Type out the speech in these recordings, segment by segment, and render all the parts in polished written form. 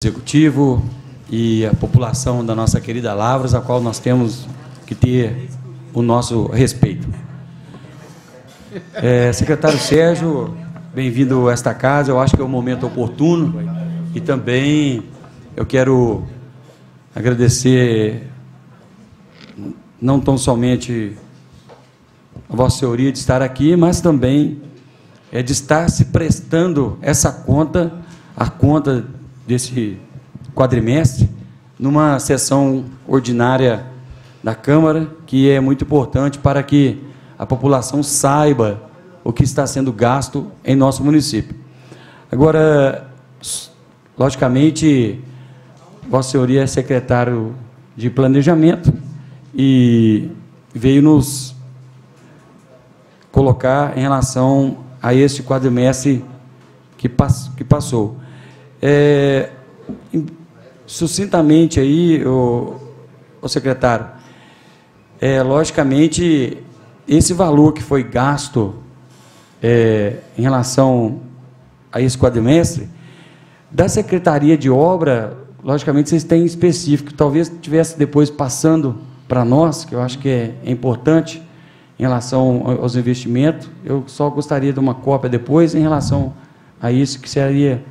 Executivo e a população da nossa querida Lavras, a qual nós temos que ter o nosso respeito. Secretário Sérgio, bem-vindo a esta casa. Eu acho que é um momento oportuno e também eu quero agradecer não tão somente a Vossa Senhoria de estar aqui, mas também de estar se prestando essa conta, a conta desse quadrimestre, numa sessão ordinária da Câmara, que é muito importante para que a população saiba o que está sendo gasto em nosso município. Agora, logicamente, Vossa Senhoria é secretário de Planejamento e veio nos colocar em relação a este quadrimestre que passou. Sucintamente aí, o secretário, logicamente, esse valor que foi gasto em relação a esse quadrimestre, da Secretaria de Obra, logicamente, vocês têm específico, talvez tivesse depois passando para nós, que eu acho que é importante, em relação aos investimentos. Eu só gostaria de uma cópia depois, em relação a isso, que seria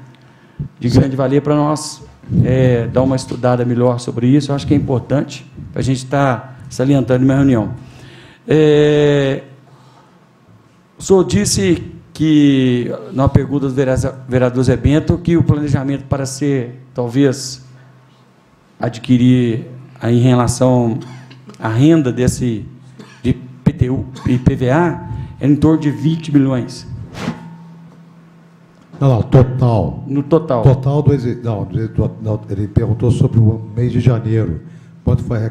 de grande valia para nós dar uma estudada melhor sobre isso. Eu acho que é importante para a gente estar salientando em uma reunião. O senhor disse que, na pergunta do vereador Zé Bento, que o planejamento para ser, talvez, adquirir em relação à renda de IPTU e IPVA é em torno de 20 milhões. Não, total. No total. Total não, ele perguntou sobre o mês de janeiro. Quanto foi a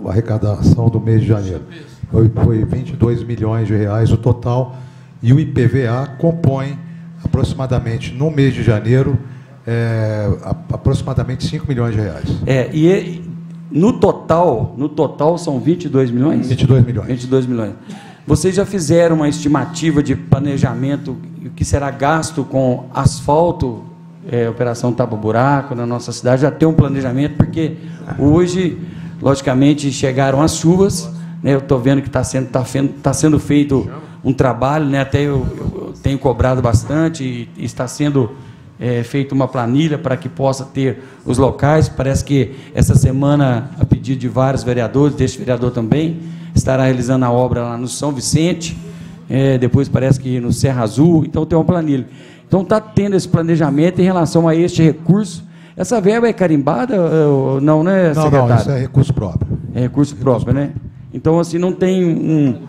arrecadação do mês de janeiro? Foi 22 milhões de reais o total, e o IPVA compõe aproximadamente, no mês de janeiro, aproximadamente 5 milhões de reais. No total são 22 milhões? 22 milhões. 22 milhões. Vocês já fizeram uma estimativa de planejamento que será gasto com asfalto, operação tapa-buraco na nossa cidade? Já tem um planejamento, porque hoje, logicamente, chegaram as chuvas, né? Eu estou vendo que está sendo feito um trabalho, né? Até eu tenho cobrado bastante, e está sendo feita uma planilha para que possa ter os locais. Parece que essa semana, a pedido de vários vereadores, deste vereador também, estará realizando a obra lá no São Vicente, depois parece que no Serra Azul. Então tem uma planilha. Então está tendo esse planejamento em relação a este recurso. Essa verba é carimbada ou não, né, secretário? Não, isso é recurso próprio. É recurso próprio, né? Então, assim, não tem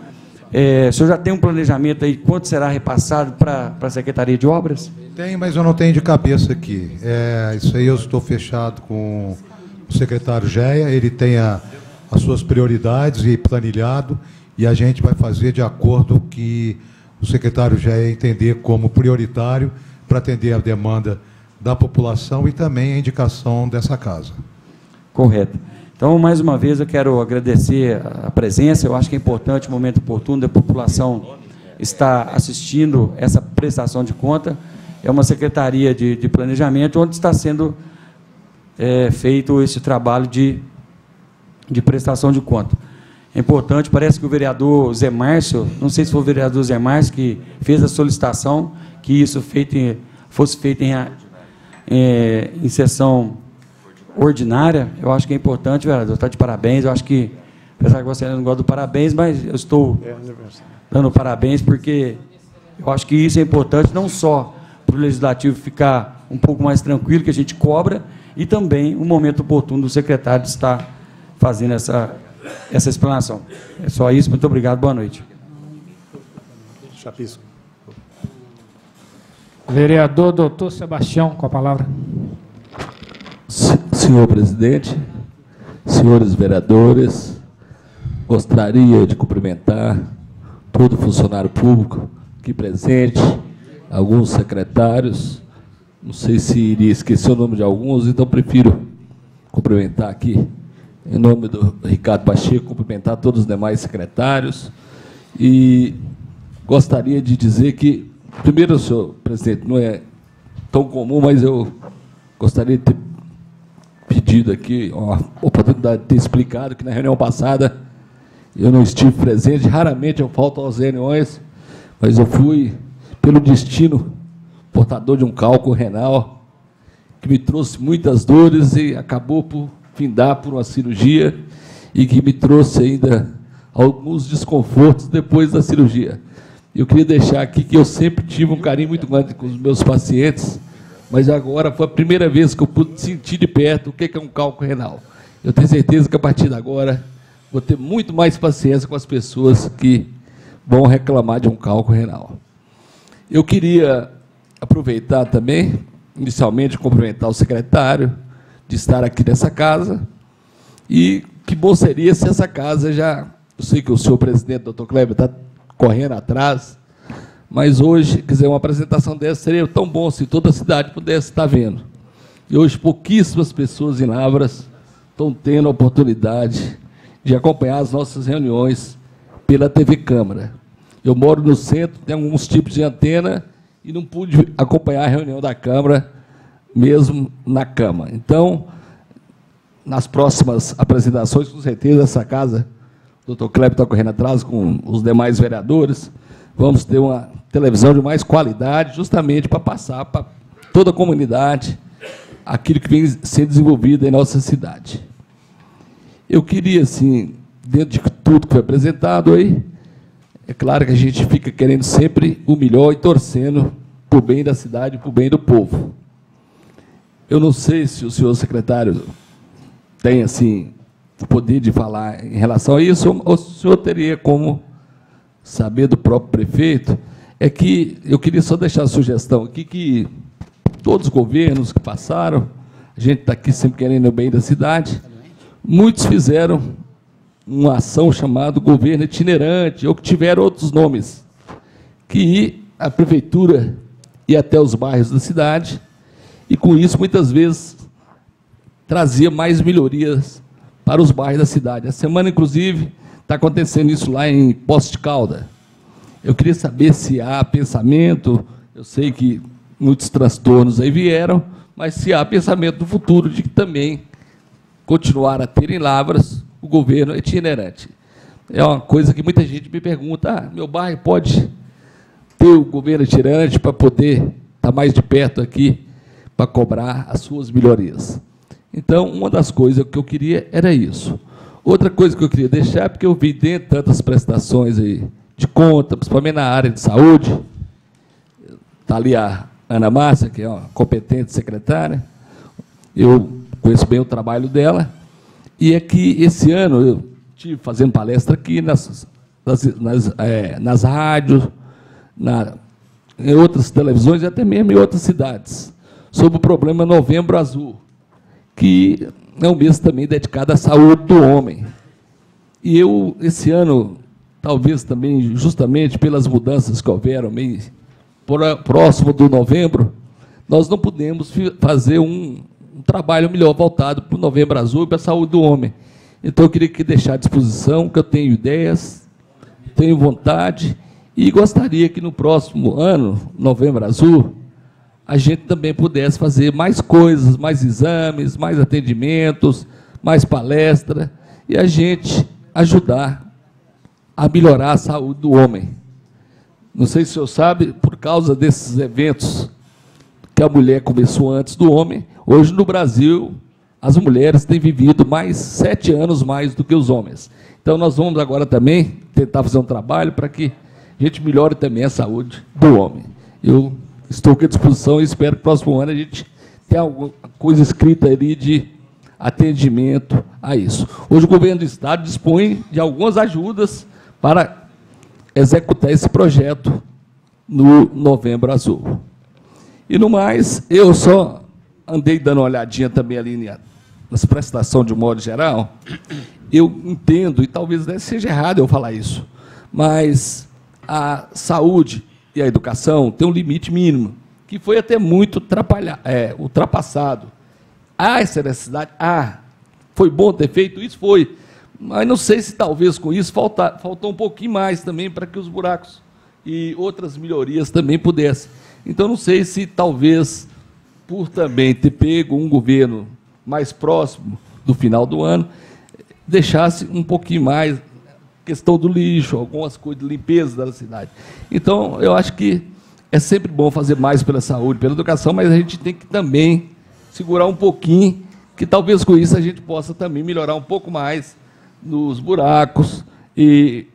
o senhor já tem um planejamento aí, quanto será repassado para a Secretaria de Obras? Tem, mas eu não tenho de cabeça aqui. Isso aí eu estou fechado com o secretário Geia, ele tem as suas prioridades e planilhado, e a gente vai fazer de acordo com que o secretário Geia entender como prioritário para atender a demanda da população e também a indicação dessa casa. Correto. Então, mais uma vez, eu quero agradecer a presença. Eu acho que é importante, um momento oportuno, da população estar assistindo essa prestação de conta. É uma secretaria de planejamento onde está sendo feito esse trabalho de prestação de conta. É importante, parece que o vereador Zé Márcio, não sei se foi o vereador Zé Márcio que fez a solicitação, que isso fosse feito em sessão ordinária. Eu acho que é importante, vereador, está de parabéns. Eu acho que, apesar que você não gosta do parabéns, mas eu estou dando parabéns, porque eu acho que isso é importante, não só para o Legislativo ficar um pouco mais tranquilo, que a gente cobra, e também um momento oportuno do secretário de estar fazendo essa explanação. É só isso, muito obrigado, boa noite. Chapisco. Vereador doutor Sebastião, com a palavra. Senhor presidente, senhores vereadores, gostaria de cumprimentar todo funcionário público aqui presente, alguns secretários, não sei se iria esquecer o nome de alguns, então prefiro cumprimentar aqui, em nome do Ricardo Pacheco, cumprimentar todos os demais secretários, e gostaria de dizer que, primeiro, senhor presidente, não é tão comum, mas eu gostaria de ter pedido aqui, a oportunidade de ter explicado que na reunião passada eu não estive presente, raramente eu falto às reuniões, mas eu fui, pelo destino, portador de um cálculo renal, que me trouxe muitas dores e acabou por findar por uma cirurgia e que me trouxe ainda alguns desconfortos depois da cirurgia. Eu queria deixar aqui que eu sempre tive um carinho muito grande com os meus pacientes, mas agora foi a primeira vez que eu pude sentir de perto o que é um cálculo renal. Eu tenho certeza que, a partir de agora, vou ter muito mais paciência com as pessoas que vão reclamar de um cálculo renal. Eu queria aproveitar também, inicialmente, cumprimentar o secretário de estar aqui nessa casa, e que bom seria se essa casa já... Eu sei que o senhor presidente, doutor Kleber, está correndo atrás, mas hoje, quer dizer, uma apresentação dessa seria tão bom se toda a cidade pudesse estar vendo. E hoje pouquíssimas pessoas em Lavras estão tendo a oportunidade de acompanhar as nossas reuniões pela TV Câmara. Eu moro no centro, tem alguns tipos de antena e não pude acompanhar a reunião da Câmara, mesmo na cama. Então, nas próximas apresentações, com certeza, essa casa, o doutor Kleber está correndo atrás com os demais vereadores, vamos ter uma televisão de mais qualidade, justamente para passar para toda a comunidade aquilo que vem sendo desenvolvido em nossa cidade. Eu queria, assim, dentro de tudo que foi apresentado aí, é claro que a gente fica querendo sempre o melhor e torcendo para o bem da cidade, para o bem do povo. Eu não sei se o senhor secretário tem, assim, o poder de falar em relação a isso, ou o senhor teria como saber do próprio prefeito. É que eu queria só deixar a sugestão aqui que todos os governos que passaram, a gente está aqui sempre querendo o bem da cidade, muitos fizeram uma ação chamada governo itinerante, ou que tiveram outros nomes, que a prefeitura ia até os bairros da cidade, e com isso, muitas vezes, trazia mais melhorias para os bairros da cidade. A semana, inclusive, está acontecendo isso lá em Poços de Caldas. Eu queria saber se há pensamento, eu sei que muitos transtornos aí vieram, mas se há pensamento no futuro de que também continuar a ter em Lavras o governo itinerante. É uma coisa que muita gente me pergunta, meu bairro pode ter o governo itinerante para poder estar mais de perto aqui, para cobrar as suas melhorias. Então, uma das coisas que eu queria era isso. Outra coisa que eu queria deixar, porque eu vi dentro de tantas prestações aí de conta, principalmente na área de saúde, está ali a Ana Márcia, que é uma competente secretária, eu conheço bem o trabalho dela, e é que esse ano eu estive fazendo palestra aqui nas rádios, em outras televisões e até mesmo em outras cidades, sobre o problema Novembro Azul, que é um mês também dedicado à saúde do homem. E eu, esse ano, talvez também, justamente pelas mudanças que houveram, meio próximo do novembro, nós não pudemos fazer um trabalho melhor voltado para o Novembro Azul e para a saúde do homem. Então, eu queria deixar à disposição, que eu tenho ideias, tenho vontade, e gostaria que no próximo ano, Novembro Azul, a gente também pudesse fazer mais coisas, mais exames, mais atendimentos, mais palestra, e a gente ajudar a melhorar a saúde do homem. Não sei se o senhor sabe, por causa desses eventos que a mulher começou antes do homem, hoje no Brasil, as mulheres têm vivido 7 anos mais do que os homens. Então, nós vamos agora também tentar fazer um trabalho para que a gente melhore também a saúde do homem. Eu estou aqui à disposição e espero que no próximo ano a gente tenha alguma coisa escrita ali de atendimento a isso. Hoje o governo do Estado dispõe de algumas ajudas para executar esse projeto no Novembro Azul. E, no mais, eu só andei dando uma olhadinha também ali nas prestações de um modo geral. Eu entendo, e talvez seja errado eu falar isso, mas a saúde e a educação tem um limite mínimo, que foi até muito ultrapassado. Há essa necessidade? Foi bom ter feito isso? Foi. Mas não sei se talvez com isso faltou um pouquinho mais também para que os buracos e outras melhorias também pudessem. Então, não sei se talvez, por também ter pego um governo mais próximo do final do ano, deixasse um pouquinho mais questão do lixo, algumas coisas de limpeza da cidade. Então, eu acho que é sempre bom fazer mais pela saúde, pela educação, mas a gente tem que também segurar um pouquinho, que talvez com isso a gente possa também melhorar um pouco mais nos buracos e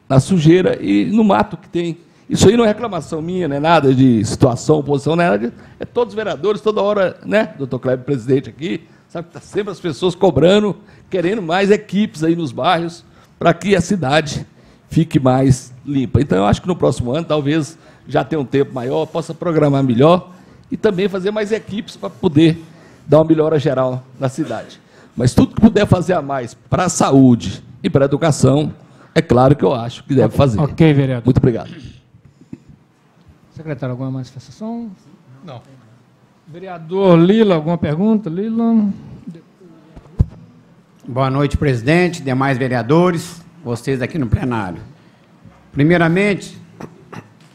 na sujeira e no mato que tem. Isso aí não é reclamação minha, não é nada de situação, oposição, não é nada. É todos os vereadores, toda hora, né, doutor Kleber, presidente aqui, sabe que está sempre as pessoas cobrando, querendo mais equipes aí nos bairros, para que a cidade fique mais limpa. Então, eu acho que no próximo ano, talvez já tenha um tempo maior, possa programar melhor e também fazer mais equipes para poder dar uma melhora geral na cidade. Mas tudo que puder fazer a mais para a saúde e para a educação, é claro que eu acho que deve fazer. Ok, vereador. Muito obrigado. Secretário, alguma manifestação? Não. Vereador Lila, alguma pergunta? Lila? Boa noite, presidente, demais vereadores, vocês aqui no plenário. Primeiramente,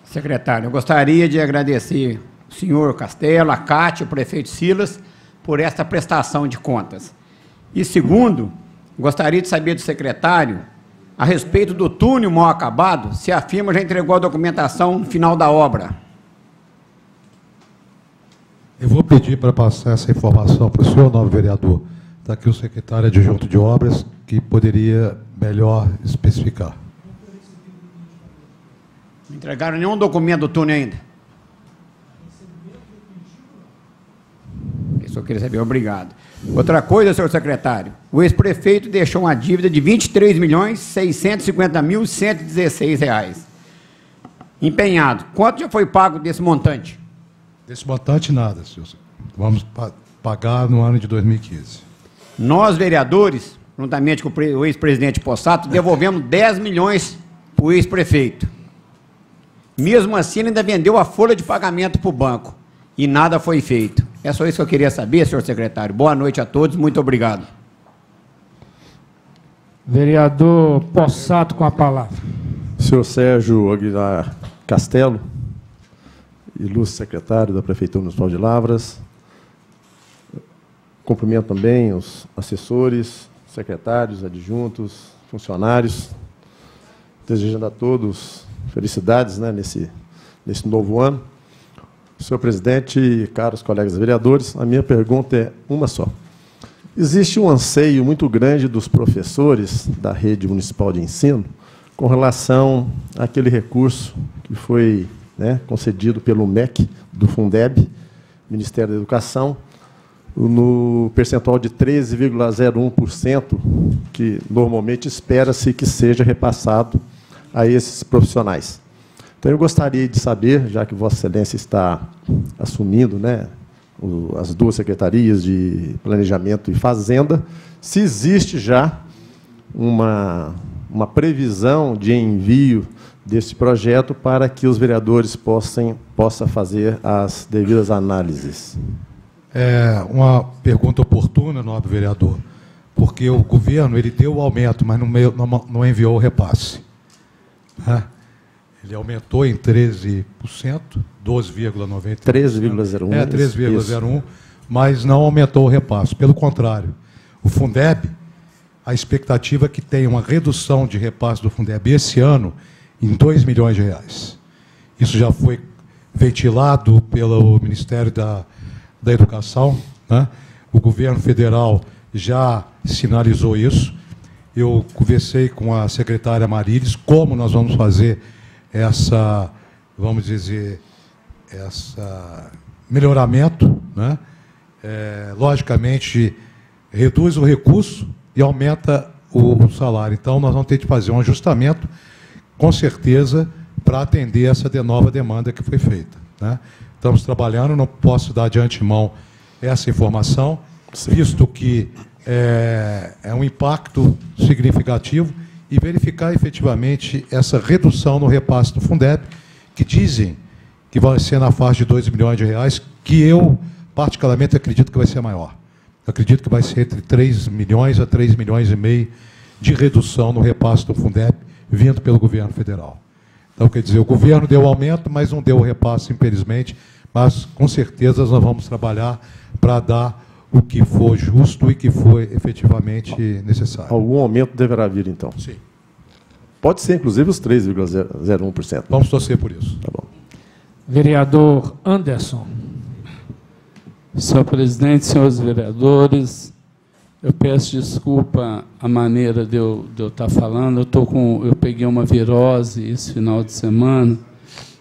secretário, eu gostaria de agradecer o senhor Castelo, a Cátia, o prefeito Silas, por esta prestação de contas. E segundo, gostaria de saber do secretário, a respeito do túnel mal acabado, se a firma já entregou a documentação no final da obra. Eu vou pedir para passar essa informação para o senhor, novo vereador. Está aqui o secretário adjunto de obras, que poderia melhor especificar. Não entregaram nenhum documento do túnel ainda? Isso eu queria saber, obrigado. Outra coisa, senhor secretário, o ex-prefeito deixou uma dívida de R$ 23.650.116 empenhado. Quanto já foi pago desse montante? Desse montante, nada, senhor. Vamos pagar no ano de 2015. Nós, vereadores, juntamente com o ex-presidente Possato, devolvemos 10 milhões para o ex-prefeito. Mesmo assim, ele ainda vendeu a folha de pagamento para o banco. E nada foi feito. É só isso que eu queria saber, senhor secretário. Boa noite a todos, muito obrigado. Vereador Possato com a palavra. Senhor Sérgio Aguilar Castelo, ilustre secretário da Prefeitura Municipal de Lavras. Cumprimento também os assessores, secretários, adjuntos, funcionários, desejando a todos felicidades, né, nesse novo ano. Senhor presidente e caros colegas vereadores, a minha pergunta é uma só. Existe um anseio muito grande dos professores da rede municipal de ensino com relação àquele recurso que foi, né, concedido pelo MEC, do Fundeb, Ministério da Educação, no percentual de 13,01%, que normalmente espera-se que seja repassado a esses profissionais. Então, eu gostaria de saber, já que Vossa Excelência está assumindo, né, as duas secretarias de Planejamento e Fazenda, se existe já uma previsão de envio desse projeto para que os vereadores possam fazer as devidas análises. É uma pergunta oportuna, nobre vereador, porque o governo ele deu o aumento, mas não enviou o repasse. Né? Ele aumentou em 13%, 12,93%. 13,01%. 13,01%, mas não aumentou o repasse. Pelo contrário, o Fundeb, a expectativa é que tenha uma redução de repasse do Fundeb esse ano em R$ 2 milhões. Isso já foi ventilado pelo Ministério da Educação, né? O governo federal já sinalizou isso. Eu conversei com a secretária Marilis como nós vamos fazer essa, vamos dizer, essa melhoramento, né? Logicamente, reduz o recurso e aumenta o salário. Então, nós vamos ter que fazer um ajustamento, com certeza, para atender essa nova demanda que foi feita, né? Estamos trabalhando, não posso dar de antemão essa informação, visto que é um impacto significativo, e verificar efetivamente essa redução no repasse do Fundeb, que dizem que vai ser na faixa de R$ 2 milhões, que eu, particularmente, acredito que vai ser maior. Eu acredito que vai ser entre 3 milhões a 3 milhões e meio de redução no repasse do Fundeb, vindo pelo governo federal. Então, quer dizer, o governo deu aumento, mas não deu o repasse, infelizmente, mas, com certeza, nós vamos trabalhar para dar o que for justo e que for efetivamente necessário. Algum aumento deverá vir, então? Sim. Pode ser, inclusive, os 3,01%. Vamos torcer por isso. Tá bom. Vereador Anderson. Senhor presidente, senhores vereadores, eu peço desculpa a maneira de eu estar falando. Eu peguei uma virose esse final de semana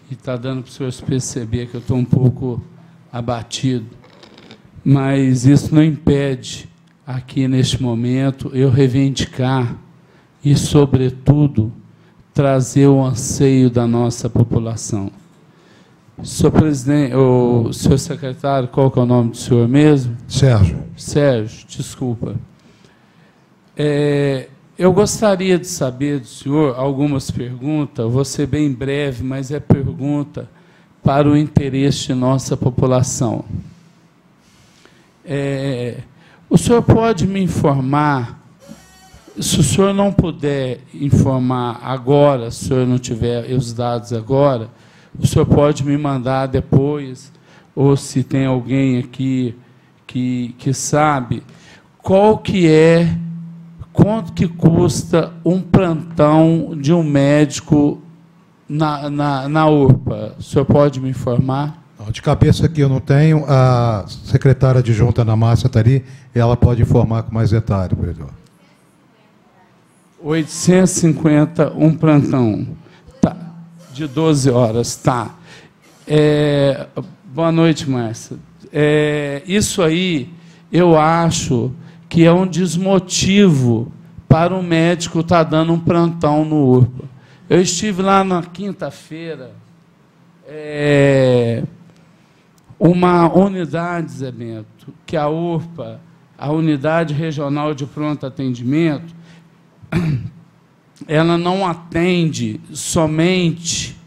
e está dando para os senhores perceber que eu estou um pouco abatido. Mas isso não impede, aqui neste momento, eu reivindicar e, sobretudo, trazer o anseio da nossa população. Senhor presidente, o senhor secretário, qual que é o nome do senhor mesmo? Sérgio. Sérgio, desculpa. Eu gostaria de saber do senhor algumas perguntas, vou ser bem breve, mas é pergunta para o interesse de nossa população. O senhor pode me informar, se o senhor não puder informar agora, se o senhor não tiver os dados agora, o senhor pode me mandar depois, ou se tem alguém aqui que sabe, quanto que custa um plantão de um médico na URPA? O senhor pode me informar? Não, de cabeça aqui eu não tenho, a secretária adjunta Ana Márcia está ali, ela pode informar com mais detalhe, vereador. 850 um plantão. Tá. De 12 horas, tá. Boa noite, Márcia. Isso aí, eu acho que é um desmotivo para o médico estar dando um plantão no URPA. Eu estive lá na quinta-feira, uma unidade, Zé Bento, que a URPA, a Unidade Regional de Pronto Atendimento, ela não atende somente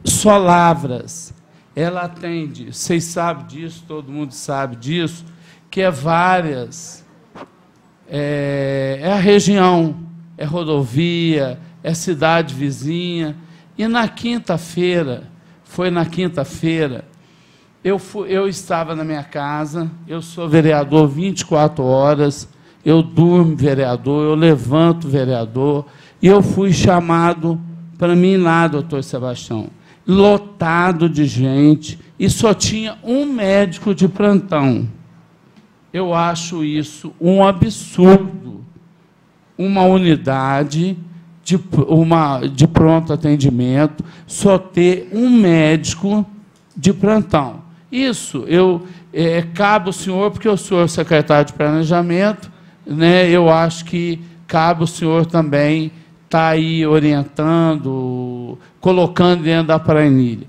só Lavras, ela atende, vocês sabem disso, todo mundo sabe disso, que é várias, é a região, é rodovia, é cidade vizinha, e na quinta-feira, eu estava na minha casa, eu sou vereador 24 horas, eu durmo vereador, eu levanto vereador, e eu fui chamado para mim lá, doutor Sebastião, lotado de gente, e só tinha um médico de plantão. Eu acho isso um absurdo. Uma unidade de pronto atendimento só ter um médico de plantão. Isso, cabe ao senhor, porque eu sou secretário de planejamento, né, eu acho que cabe ao senhor também estar aí orientando, colocando dentro da planilha.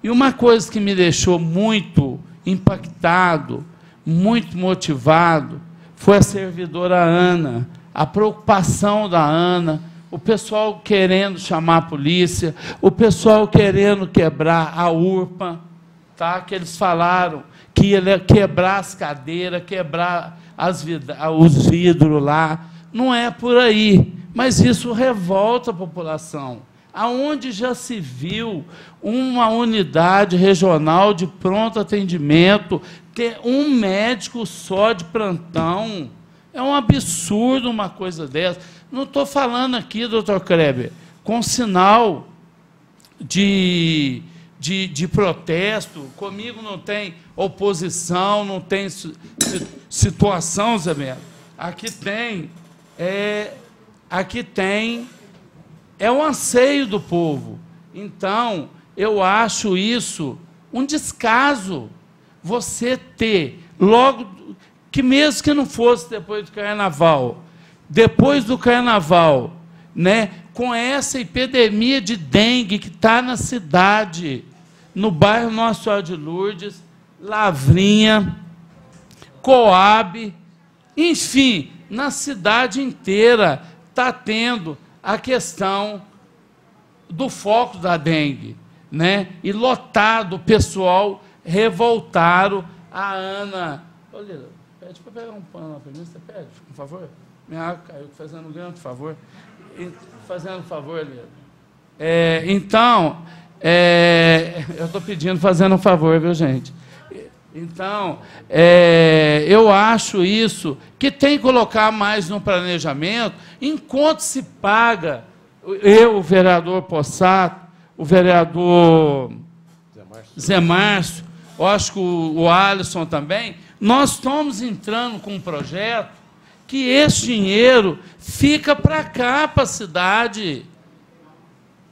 E uma coisa que me deixou muito impactado, muito motivado, foi a servidora Ana, a preocupação da Ana, o pessoal querendo chamar a polícia, o pessoal querendo quebrar a URPA, tá? Que eles falaram que ia quebrar as cadeiras, quebrar os vidros lá. Não é por aí, mas isso revolta a população. Aonde já se viu uma unidade regional de pronto atendimento ter um médico só de plantão? É um absurdo uma coisa dessa. Não estou falando aqui, doutor Kreber, com sinal de protesto. Comigo não tem oposição, não tem situação, Zé Bento. Aqui tem o anseio do povo. Então, eu acho isso um descaso. Você ter, logo, que mesmo que não fosse depois do Carnaval, né, com essa epidemia de dengue que está na cidade, no bairro Nossa Senhora de Lourdes, Lavrinha, Coab, enfim, na cidade inteira está tendo a questão do foco da dengue, né? E lotado, o pessoal revoltaram. A Ana... Olha, pede para pegar um pano lá para mim, você pede, por favor? Minha água caiu, fazendo um grande favor. Fazendo um favor, Lila. Então, eu estou pedindo, fazendo um favor, viu, gente? Então, eu acho isso, que tem que colocar mais no planejamento, enquanto se paga, o vereador Possato, o vereador Zé Márcio, eu acho que o Alisson também, nós estamos entrando com um projeto que esse dinheiro fica para cá, para a cidade,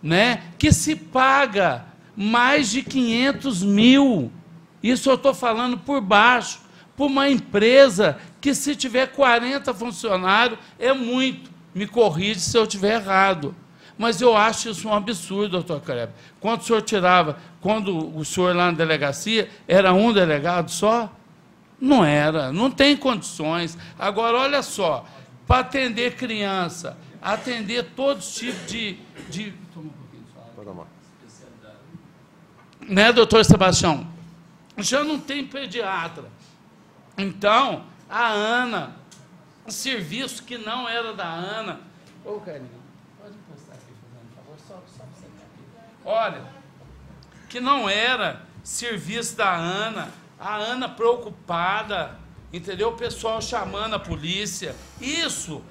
né? Que se paga mais de 500 mil, isso eu estou falando por baixo, por uma empresa que, se tiver 40 funcionários, é muito, me corrige se eu estiver errado. Mas eu acho isso um absurdo, doutor Kleber. Quando o senhor tirava, quando o senhor lá na delegacia, era um delegado só? Não era, não tem condições. Agora, olha só, para atender criança, atender todos os tipos de né, doutor Sebastião? Já não tem pediatra. Então, a Ana, um serviço que não era da Ana. Ô, Carlinhos, pode encostar aqui, fazendo um favor, só você aqui. Olha, que não era serviço da Ana, a Ana preocupada, entendeu? O pessoal chamando a polícia. Isso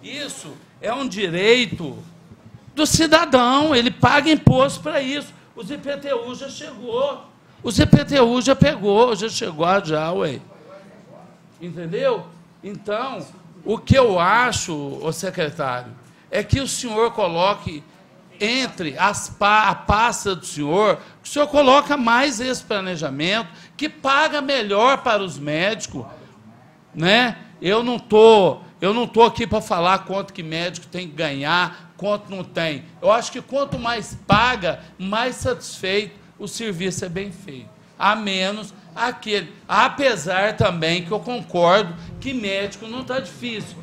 isso é um direito do cidadão, ele paga imposto para isso. Os IPTU já chegou, os IPTU já pegou, já chegou já, ué. Entendeu? Então, o que eu acho, ô secretário, é que o senhor coloque entre a pasta do senhor, que o senhor coloca mais esse planejamento, que paga melhor para os médicos, né? Eu não tô aqui para falar quanto que médico tem que ganhar, quanto não tem. Eu acho que quanto mais paga, mais satisfeito o serviço é bem feito. A menos aquele. Apesar também que eu concordo que médico não está difícil.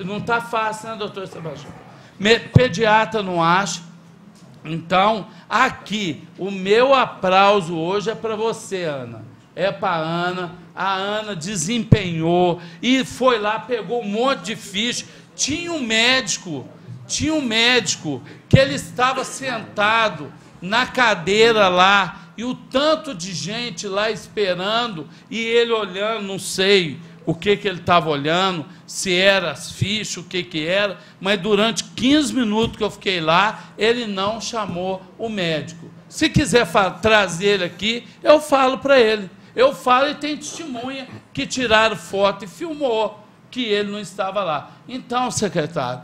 Não está fácil, né, doutor Sebastião? Pediatra não acha. Então, aqui, o meu aplauso hoje é para você, Ana. É para a Ana desempenhou e foi lá, pegou um monte de ficha. Tinha um médico que ele estava sentado na cadeira lá, e o tanto de gente lá esperando, e ele olhando, não sei o que ele estava olhando, se era as fichas, o que era, mas durante 15 minutos que eu fiquei lá, ele não chamou o médico. Se quiser trazer ele aqui, eu falo para ele. Eu falo e tem testemunha que tiraram foto e filmou que ele não estava lá. Então, secretário,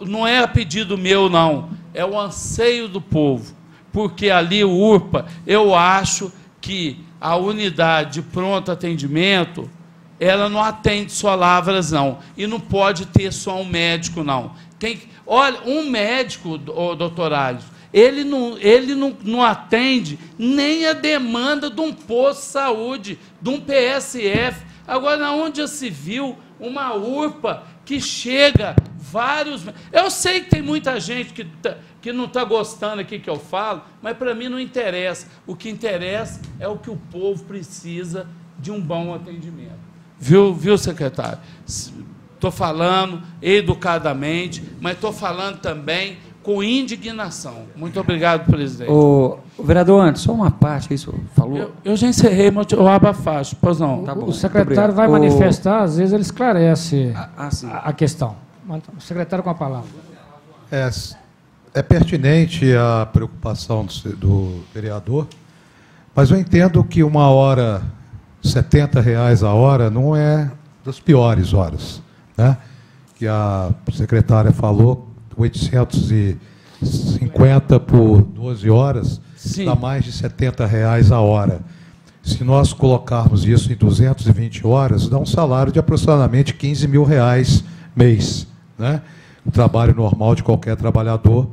não é a pedido meu, não, é o anseio do povo, porque ali o URPA, eu acho que a unidade de pronto atendimento, ela não atende só Lavras, não, e não pode ter só um médico, não. Olha, um médico, doutor Alisson, ele não atende nem a demanda de um posto de saúde, de um PSF. Agora, onde já se viu uma URPA que chega vários... Eu sei que tem muita gente que não está gostando aqui que eu falo, mas para mim não interessa. O que interessa é o que o povo precisa de um bom atendimento. Viu, secretário? Estou falando educadamente, mas estou falando também com indignação. Muito obrigado, presidente. O vereador Anderson, só uma parte que isso falou. Eu já encerrei, mas eu abro a faixa. Pois não. Tá bom, o secretário vai manifestar, às vezes ele esclarece a questão. O secretário com a palavra. É pertinente a preocupação do vereador, mas eu entendo que uma hora, R$70 a hora, não é das piores horas, né? Que a secretária falou, 850 por 12 horas, sim, dá mais de R$70 a hora. Se nós colocarmos isso em 220 horas, dá um salário de aproximadamente R$15 mil mês, né? O trabalho normal de qualquer trabalhador,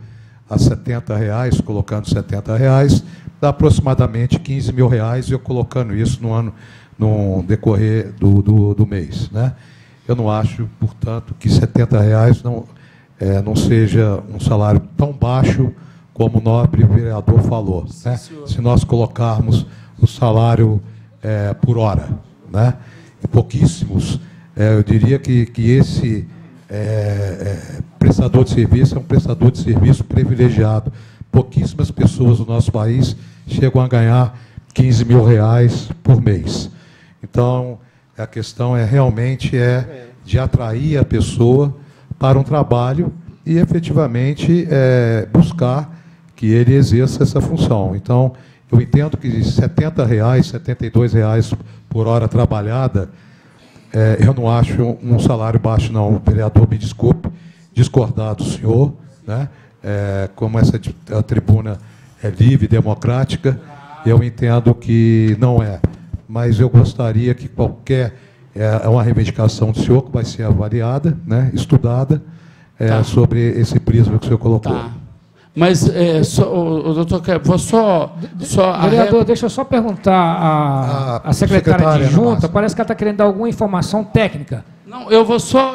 a R$70, colocando R$70, dá aproximadamente R$15 mil, e eu colocando isso no decorrer do mês, né? Eu não acho, portanto, que R$70 não seja um salário tão baixo como o nobre vereador falou, né? Se nós colocarmos o salário por hora, né? E pouquíssimos, eu diria que esse prestador de serviço é um prestador de serviço privilegiado. Pouquíssimas pessoas do nosso país chegam a ganhar 15 mil reais por mês. Então, a questão realmente de atrair a pessoa para um trabalho e, efetivamente, buscar que ele exerça essa função. Então, eu entendo que R$ 70, R$ 72 por hora trabalhada, eu não acho um salário baixo, não. O vereador, me desculpe, discordar do senhor, né? Como essa tribuna é livre, democrática, eu entendo que não é. Mas eu gostaria que é uma reivindicação do senhor que vai ser avaliada, né, estudada, sobre esse prisma que o senhor colocou. Tá. Mas, doutor, vou só vereador, deixa eu só perguntar à secretária adjunta, parece que ela está querendo dar alguma informação técnica. Não, eu vou só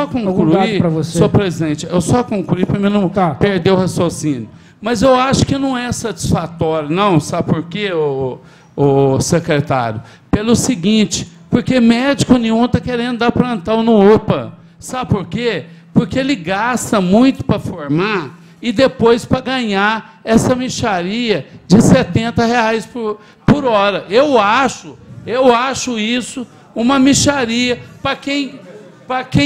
concluir, senhor presidente, eu só concluir para não perder o raciocínio. Mas eu acho que não é satisfatório, não, sabe por quê, o secretário? Pelo seguinte, porque médico nenhum está querendo dar plantão no UPA. Sabe por quê? Porque ele gasta muito para formar e depois para ganhar essa mixaria de R$ 70 por hora. Eu acho isso uma mixaria para quem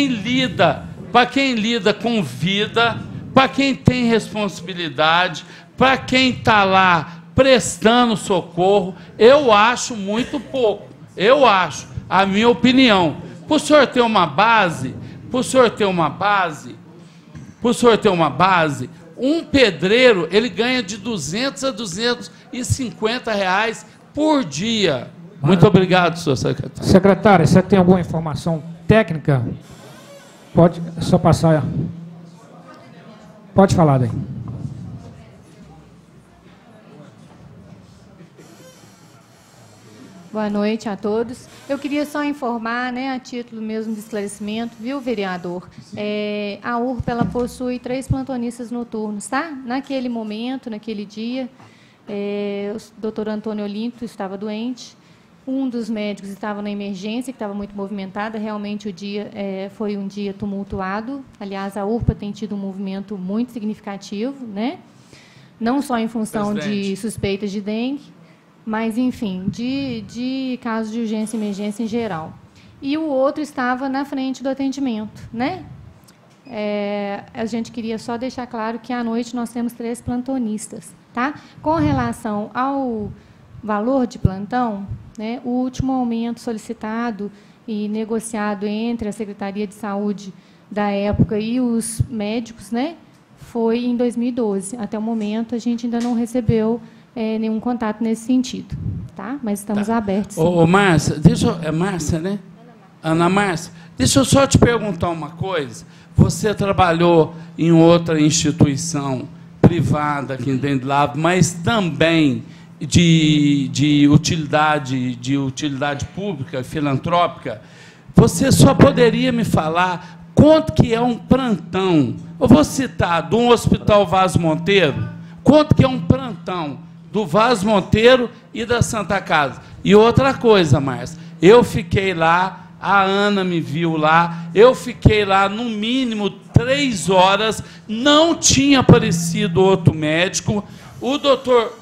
lida com vida, para quem tem responsabilidade, para quem está lá prestando socorro. Eu acho muito pouco. Eu acho, a minha opinião. Para o senhor ter uma base, um pedreiro, ele ganha de R$ 200 a R$ 250 por dia. Muito obrigado, senhor secretário. Secretária, você tem alguma informação técnica? Pode só passar. Pode falar daí. Boa noite a todos. Eu queria só informar, né, a título mesmo de esclarecimento, viu, vereador? A URPA, ela possui 3 plantonistas noturnos, tá? Naquele momento, naquele dia, o doutor Antônio Olinto estava doente, um dos médicos estava na emergência, que estava muito movimentada, realmente o dia foi um dia tumultuado. Aliás, a URPA tem tido um movimento muito significativo, né? Não só em função de suspeitas de dengue, mas, enfim, de casos de urgência e emergência em geral. E o outro estava na frente do atendimento, né? A gente queria só deixar claro que, à noite, nós temos 3 plantonistas, tá? Com relação ao valor de plantão, né, o último aumento solicitado e negociado entre a Secretaria de Saúde da época e os médicos, né, foi em 2012. Até o momento, a gente ainda não recebeu nenhum contato nesse sentido, tá? Mas estamos abertos. Ô, Márcia, é Márcia, né? Ana Márcia, deixa eu só te perguntar uma coisa. Você trabalhou em outra instituição privada aqui em Dentro do Lago, mas também de utilidade pública, filantrópica. Você só poderia me falar quanto que é um plantão? Eu vou citar do Hospital Vaz Monteiro, quanto que é um plantão do Vaz Monteiro e da Santa Casa. E outra coisa, Márcia, eu fiquei lá, a Ana me viu lá, eu fiquei lá no mínimo 3 horas, não tinha aparecido outro médico, o doutor,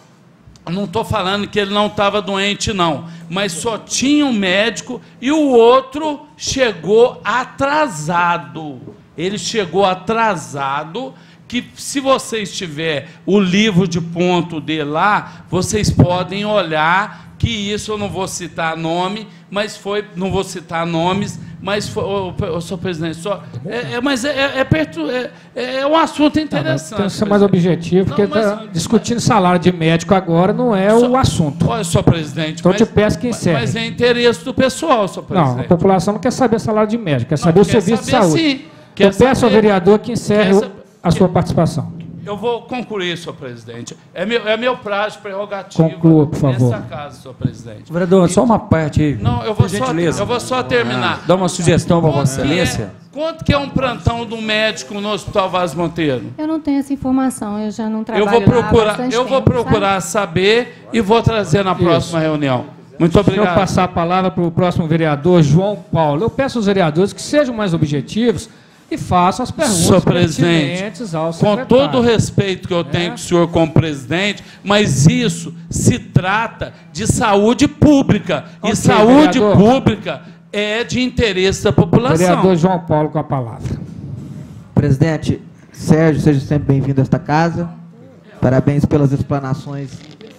não estou falando que ele não estava doente, não, mas só tinha um médico e o outro chegou atrasado. Ele chegou atrasado, que se vocês tiverem o livro de ponto dele lá, vocês podem olhar que isso eu não vou citar nome, mas foi, não vou citar nomes, mas foi, senhor presidente, é um assunto interessante. Tem que ser mais objetivo, porque está discutindo salário de médico agora, não é o assunto. Olha, senhor presidente, então te peço que encerre. Mas é interesse do pessoal, senhor presidente. Não, a população não quer saber salário de médico, quer saber o serviço de saúde. Sim. Eu peço ao vereador que encerre a sua participação. Eu vou concluir, senhor presidente. É meu prazo prerrogativo. Conclua, por favor. Nessa casa, senhor presidente. Vereador, só uma parte aí. Não, eu vou só terminar. Dá uma sugestão para Vossa Excelência. Quanto que é um plantão do médico no Hospital Vaz Monteiro? Eu não tenho essa informação, eu já não trabalho Eu vou procurar saber e vou trazer na próxima reunião. Muito obrigado. Deixa eu passar a palavra para o próximo vereador, João Paulo. Eu peço aos vereadores que sejam mais objetivos, e faço as perguntas senhor presidente, pertinentes ao com secretário. todo o respeito que eu tenho com o senhor como presidente, mas isso se trata de saúde pública. Ok, e saúde vereador. pública é de interesse da população. Vereador João Paulo com a palavra. Presidente Sérgio, seja sempre bem-vindo a esta casa. Parabéns pelas explanações,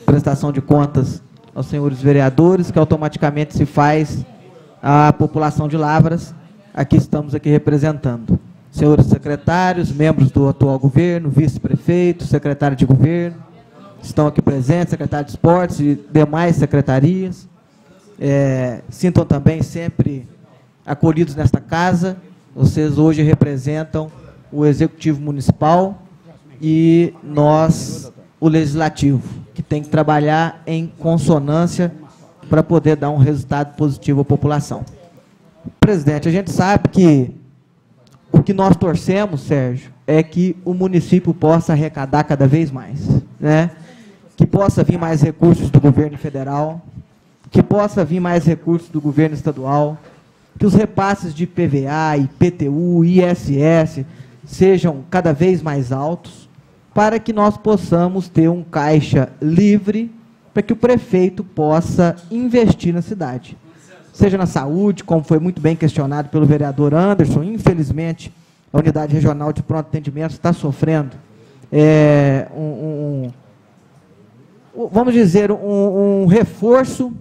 prestação de contas aos senhores vereadores, que automaticamente se faz à população de Lavras. Aqui estamos aqui representando. Senhores secretários, membros do atual governo, vice-prefeito, secretário de governo, estão aqui presentes, secretário de esportes e demais secretarias. Sintam também sempre acolhidos nesta casa. Vocês hoje representam o Executivo Municipal e nós, o Legislativo, que tem que trabalhar em consonância para poder dar um resultado positivo à população. Presidente, a gente sabe que o que nós torcemos, Sérgio, é que o município possa arrecadar cada vez mais, né? Que possa vir mais recursos do governo federal, que possa vir mais recursos do governo estadual, que os repasses de PVA, IPTU, ISS sejam cada vez mais altos, para que nós possamos ter um caixa livre para que o prefeito possa investir na cidade. Seja na saúde, como foi muito bem questionado pelo vereador Anderson, infelizmente, a unidade regional de pronto atendimento está sofrendo, vamos dizer, um reforço,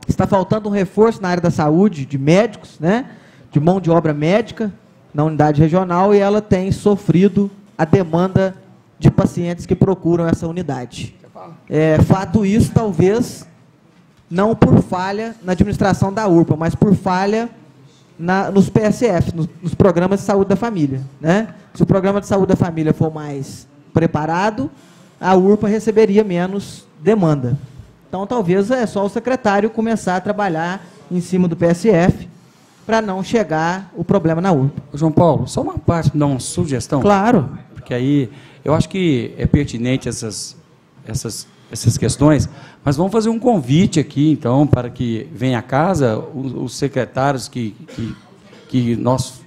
está faltando um reforço na área da saúde, de médicos, né, de mão de obra médica, na unidade regional, e ela tem sofrido a demanda de pacientes que procuram essa unidade. Fato isso, talvez, não por falha na administração da URPA, mas por falha nos PSF, nos programas de saúde da família, né? Se o programa de saúde da família for mais preparado, a URPA receberia menos demanda. Então, talvez é só o secretário começar a trabalhar em cima do PSF para não chegar o problema na URPA. João Paulo, só uma parte, dar uma sugestão. Claro. Porque aí, eu acho que é pertinente essas questões, mas vamos fazer um convite aqui, então, para que venha a casa os secretários que nós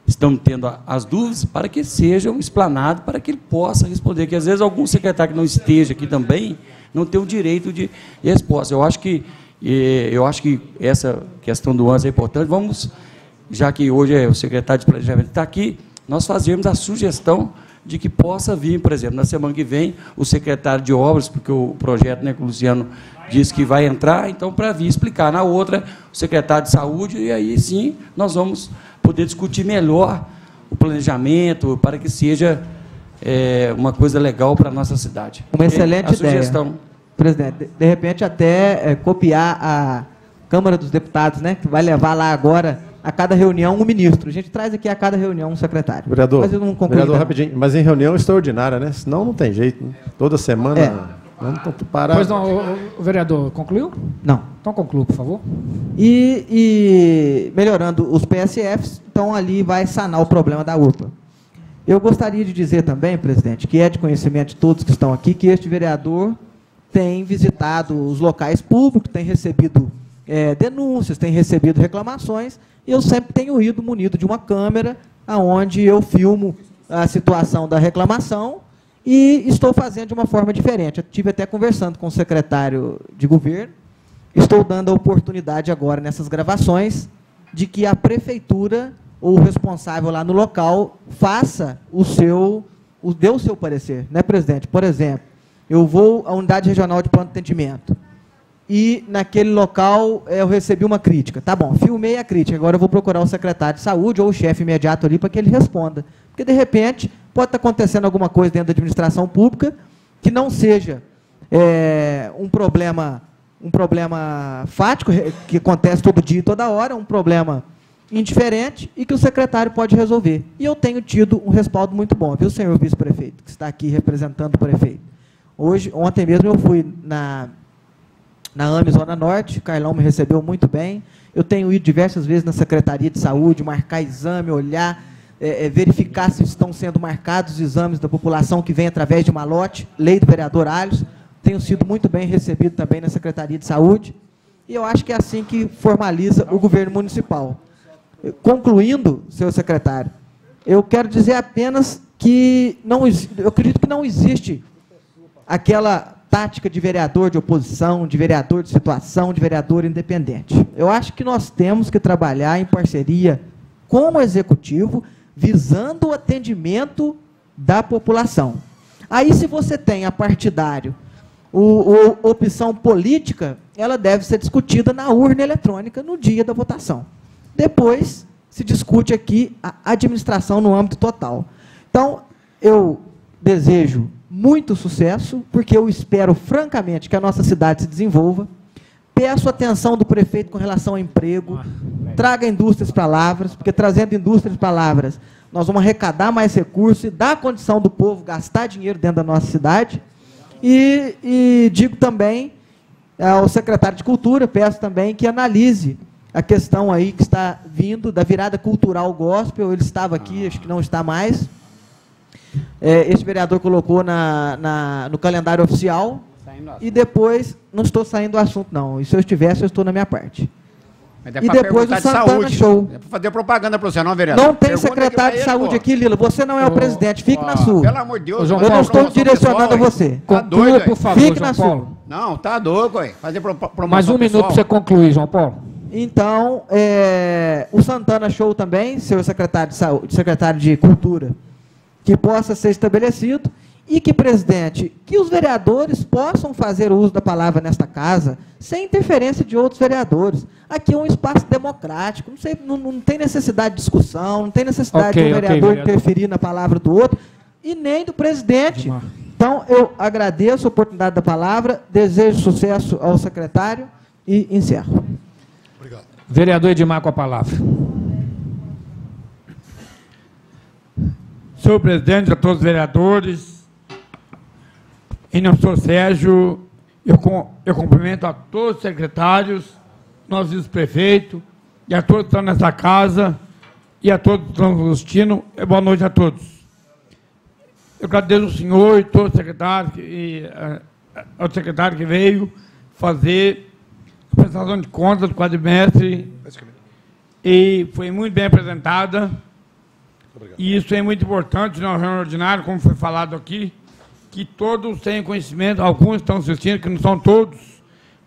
estamos tendo as dúvidas, para que sejam explanados, para que ele possa responder, que às vezes algum secretário que não esteja aqui também não tem o direito de resposta. Eu acho que essa questão do ânus é importante. Vamos, já que hoje o secretário de Planejamento está aqui, nós fazermos a sugestão de que possa vir, por exemplo, na semana que vem, o secretário de obras, porque o projeto, né, que o Luciano disse que vai entrar, então, para vir explicar. Na outra, o secretário de saúde, e aí sim nós vamos poder discutir melhor o planejamento, para que seja uma coisa legal para a nossa cidade. Uma excelente ideia. Sugestão. Presidente, de repente até copiar a Câmara dos Deputados, né, que vai levar lá agora a cada reunião um ministro. A gente traz aqui a cada reunião um secretário. Vereador, mas eu não concluí, vereador, rapidinho, mas em reunião extraordinária, né? Senão não tem jeito. Né? Toda semana. Vamos parar. Pois não, o vereador concluiu? Não. Então conclua, por favor. E melhorando os PSFs, então ali vai sanar o problema da URPA. Eu gostaria de dizer também, presidente, que é de conhecimento de todos que estão aqui, que este vereador tem visitado os locais públicos, tem recebido denúncias, tem recebido reclamações, e eu sempre tenho ido munido de uma câmera, onde eu filmo a situação da reclamação e estou fazendo de uma forma diferente. Eu estive até conversando com o secretário de governo, estou dando a oportunidade agora, nessas gravações, de que a prefeitura, ou o responsável lá no local, faça dê o seu parecer, né, presidente? Por exemplo, eu vou à unidade regional de pronto atendimento e naquele local eu recebi uma crítica. Tá bom, filmei a crítica, agora eu vou procurar o secretário de saúde ou o chefe imediato ali para que ele responda. Porque, de repente, pode estar acontecendo alguma coisa dentro da administração pública que não seja um problema fático, que acontece todo dia e toda hora, um problema indiferente e que o secretário pode resolver. E eu tenho tido um respaldo muito bom, viu, senhor vice-prefeito, que está aqui representando o prefeito. Ontem mesmo eu fui na AME Zona Norte, o Carlão me recebeu muito bem, eu tenho ido diversas vezes na Secretaria de Saúde, marcar exame, olhar, verificar se estão sendo marcados os exames da população que vem através de malote, lei do vereador Alhos, tenho sido muito bem recebido também na Secretaria de Saúde, e eu acho que é assim que formaliza o governo municipal. Concluindo, senhor secretário, Eu quero dizer apenas que eu acredito que não existe aquela tática de vereador de oposição, de vereador de situação, de vereador independente. Eu acho que nós temos que trabalhar em parceria com o Executivo, visando o atendimento da população. Aí, se você tem a partidário, opção política, ela deve ser discutida na urna eletrônica no dia da votação. Depois, se discute aqui a administração no âmbito total. Então, eu desejo muito sucesso, porque eu espero, francamente, que a nossa cidade se desenvolva. Peço atenção do prefeito com relação ao emprego, traga indústrias para Lavras, porque trazendo indústrias para Lavras, nós vamos arrecadar mais recursos e dar condição do povo gastar dinheiro dentro da nossa cidade. E digo também ao secretário de Cultura, peço também que analise a questão aí que está vindo da virada cultural gospel. Ele estava aqui, acho que não está mais. Este vereador colocou no calendário oficial e depois, não estou saindo do assunto não, e se eu estivesse, eu estou na minha parte. E depois o Santana Show. É para fazer propaganda para você, não, vereador? Não tem secretário de saúde aqui, Lila, você não é o presidente, fique na sua. Pelo amor de Deus. Eu não estou direcionando a você. Conclua, por favor, fique na sua. Não, tá doido, ué. Fazer promoção. Mais um minuto para você concluir, João Paulo. Então, o Santana Show também, seu secretário de saúde, secretário de Cultura, que possa ser estabelecido e que, presidente, que os vereadores possam fazer uso da palavra nesta casa sem interferência de outros vereadores. Aqui é um espaço democrático, não tem necessidade de discussão, não tem necessidade de um vereador interferir na palavra do outro e nem do presidente. Então, eu agradeço a oportunidade da palavra, desejo sucesso ao secretário e encerro. Obrigado. Vereador Edmar, com a palavra. Senhor presidente, a todos os vereadores, em nome do senhor Sérgio, eu cumprimento a todos os secretários, nosso vice-prefeito, e a todos que estão nessa casa, e a todos que estão nos assistindo. Boa noite a todos. Eu agradeço ao senhor e todos os secretários, ao secretário que veio fazer a prestação de contas do quadrimestre, e foi muito bem apresentada. Obrigado. E isso é muito importante na reunião ordinária, como foi falado aqui, que todos tenham conhecimento, alguns estão assistindo, que não são todos,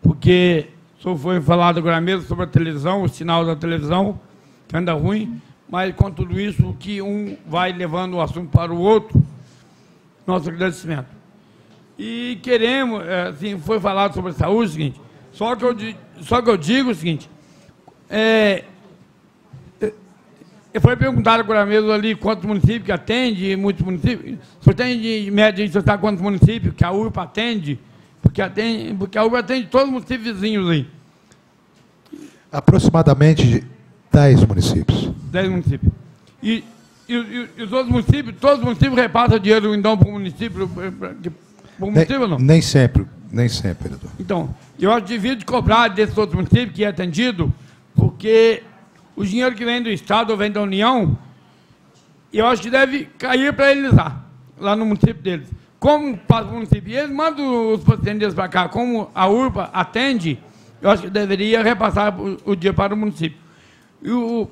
porque só foi falado agora mesmo sobre a televisão, o sinal da televisão, que anda ruim, mas com tudo isso, que um vai levando o assunto para o outro, nosso agradecimento. E queremos, assim, foi falado sobre a saúde, o seguinte, só que eu digo o seguinte, foi perguntado agora mesmo ali quantos municípios que atende, muitos municípios. O senhor tem de média, você sabe quantos municípios que a URPA atende? Porque a URPA atende todos os municípios vizinhos aí. Aproximadamente 10 municípios. 10 municípios. E os outros municípios, todos os municípios repassam dinheiro então para o município, ou não? Nem sempre, vereador. Então, eu acho que devia de cobrar desses outros municípios que é atendido, porque o dinheiro que vem do Estado ou vem da União, eu acho que deve cair para eles lá no município deles. Como passa o município, e eles mandam os pacientes para cá, como a URPA atende, eu acho que deveria repassar o dinheiro para o município.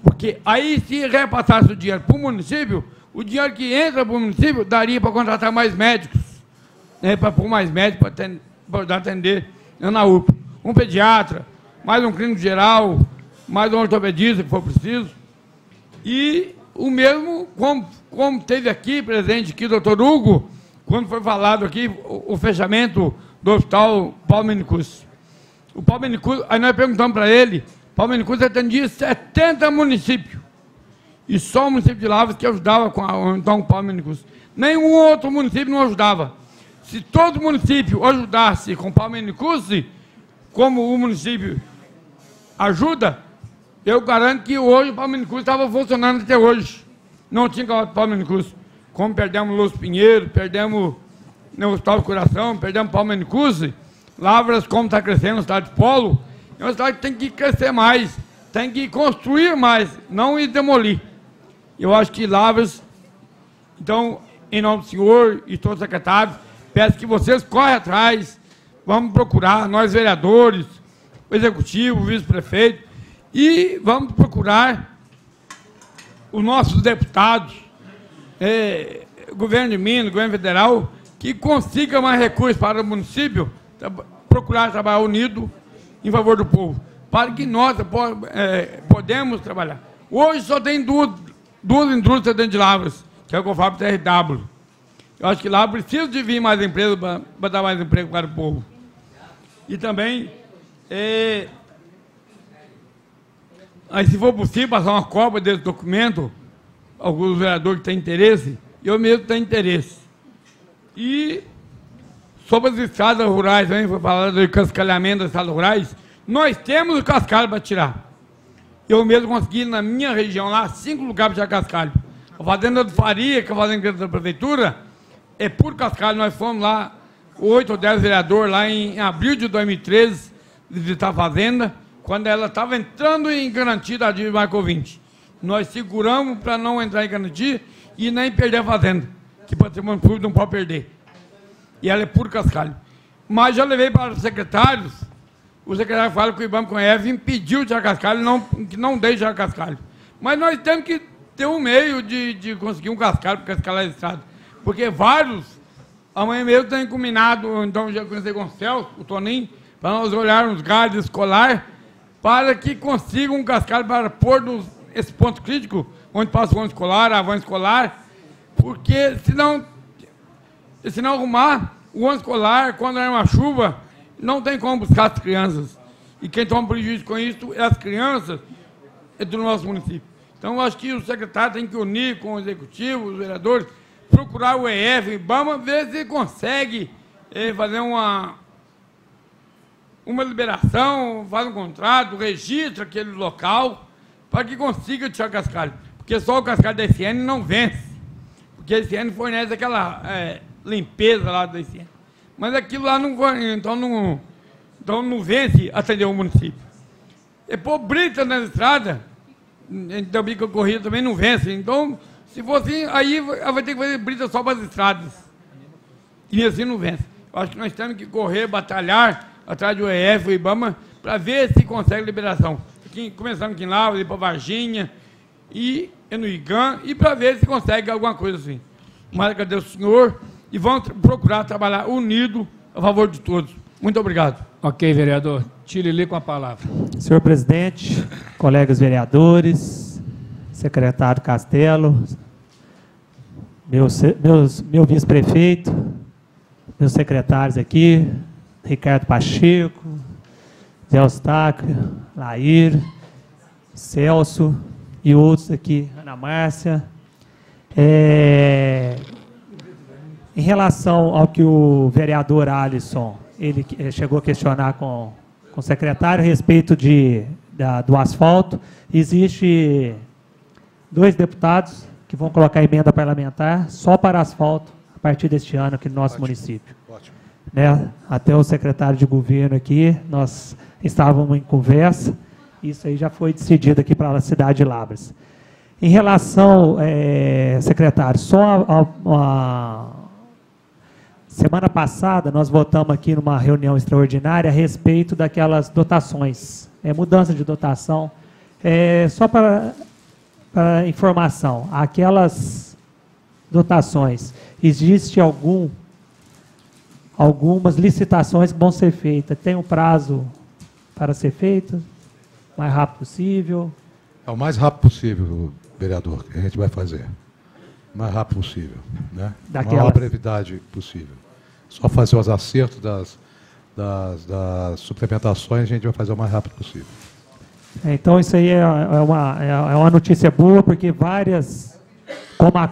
Porque aí, se repassasse o dinheiro para o município, o dinheiro que entra para o município daria para contratar mais médicos, né, para pôr mais médicos para atender na URPA. Um pediatra, mais um clínico geral, mais um ortopedista, que for preciso. E o mesmo, como teve aqui, presente aqui, doutor Hugo, quando foi falado aqui o fechamento do hospital Paulo Menicucci. O Paulo Menicucci, aí nós perguntamos para ele, Paulo Menicucci atendia 70 municípios. E só o município de Lavras que ajudava com o Paulo Menicucci. Nenhum outro município não ajudava. Se todo município ajudasse com o Paulo Menicucci, como o município ajuda, eu garanto que hoje o Paulo Menicucci estava funcionando até hoje. Não tinha acabado o Paulo Menicucci. Como perdemos Lúcio Pinheiro, perdemos no Hospital do Coração, perdemos o Paulo Menicucci, Lavras, como está crescendo, a cidade de polo, é uma cidade que tem que crescer mais, tem que construir mais, não ir demolir. Eu acho que Lavras, então, em nome do senhor e todos os secretários, peço que vocês correm atrás, vamos procurar, nós vereadores, o executivo, o vice-prefeito, e vamos procurar os nossos deputados, governo de Minas, governo federal, que consiga mais recursos para o município, procurar trabalhar unido em favor do povo, para que nós podemos trabalhar. Hoje só tem duas indústrias dentro de Lavras, que é o Confab e o TRW. Eu acho que lá precisa de vir mais empresas para dar mais emprego para o povo. E também, aí, se for possível, passar uma cópia desse documento, alguns vereadores que têm interesse, eu mesmo tenho interesse. E sobre as estradas rurais, foi falado de cascalhamento das estradas rurais, nós temos o cascalho para tirar. Eu mesmo consegui, na minha região lá, 5 lugares para tirar cascalho. A fazenda do Faria, que é a fazenda da prefeitura, é puro cascalho. Nós fomos lá, 8 ou 10 vereadores, lá em abril de 2013, visitar a fazenda, quando ela estava entrando em garantia da dívida Marco 20. Nós seguramos para não entrar em garantia e nem perder a fazenda, que patrimônio público não pode perder. E ela é puro cascalho. Mas já levei para os secretários, o secretário fala que o IBAMA com EF impediu de tirar cascalho, que não deixa tirar cascalho. Mas nós temos que ter um meio de conseguir um cascalho para cascalar a estrada. Porque vários, amanhã mesmo estão combinado, então já conheci com o Celso, o Toninho, para nós olharmos grades escolar, para que consigam um cascalho para pôr esse ponto crítico, onde passa o ônibus escolar, a van escolar, porque se não arrumar o ônibus escolar, quando é uma chuva, não tem como buscar as crianças. E quem toma prejuízo com isso é as crianças do nosso município. Então, eu acho que o secretário tem que unir com o executivo, os vereadores, procurar o EF, o IBAMA, ver se consegue fazer uma liberação, faz um contrato, registra aquele local, para que consiga tirar cascalho. Porque só o cascalho da SN não vence. Porque a SN fornece aquela limpeza lá da SN. Mas aquilo lá não vence atender o município. E pôr brita na estrada, também que a corrida também não vence. Então, se for assim, aí vai ter que fazer brita só para as estradas. E assim não vence. Eu acho que nós temos que correr, batalhar atrás do EF, do IBAMA, para ver se consegue liberação. Começando aqui em Lavras, ir para Varginha, e no IGAM, e para ver se consegue alguma coisa assim. Mas agradeço ao senhor e vamos procurar trabalhar unido a favor de todos. Muito obrigado. Ok, vereador. Tirili com a palavra. Senhor presidente, colegas vereadores, secretário Castelo, meu vice-prefeito, meus secretários aqui, Ricardo Pacheco, Zé Eustáquio, Lair, Celso e outros aqui, Ana Márcia. Em relação ao que o vereador Alisson, ele chegou a questionar com o secretário a respeito do asfalto, existe 2 deputados que vão colocar emenda parlamentar só para asfalto a partir deste ano aqui no nosso município. Ótimo. Né? Até o secretário de governo aqui, nós estávamos em conversa, isso aí já foi decidido aqui para a cidade de Lavras. Em relação, secretário, só a semana passada nós votamos aqui numa reunião extraordinária a respeito daquelas dotações, mudança de dotação, só para informação, aquelas dotações, existe algumas licitações que vão ser feitas, tem um prazo para ser feita, o mais rápido possível? É o mais rápido possível, vereador, que a gente vai fazer. O mais rápido possível, né? A maior brevidade possível. Só fazer os acertos das suplementações, a gente vai fazer o mais rápido possível. Então, isso aí é uma notícia boa, porque várias, como a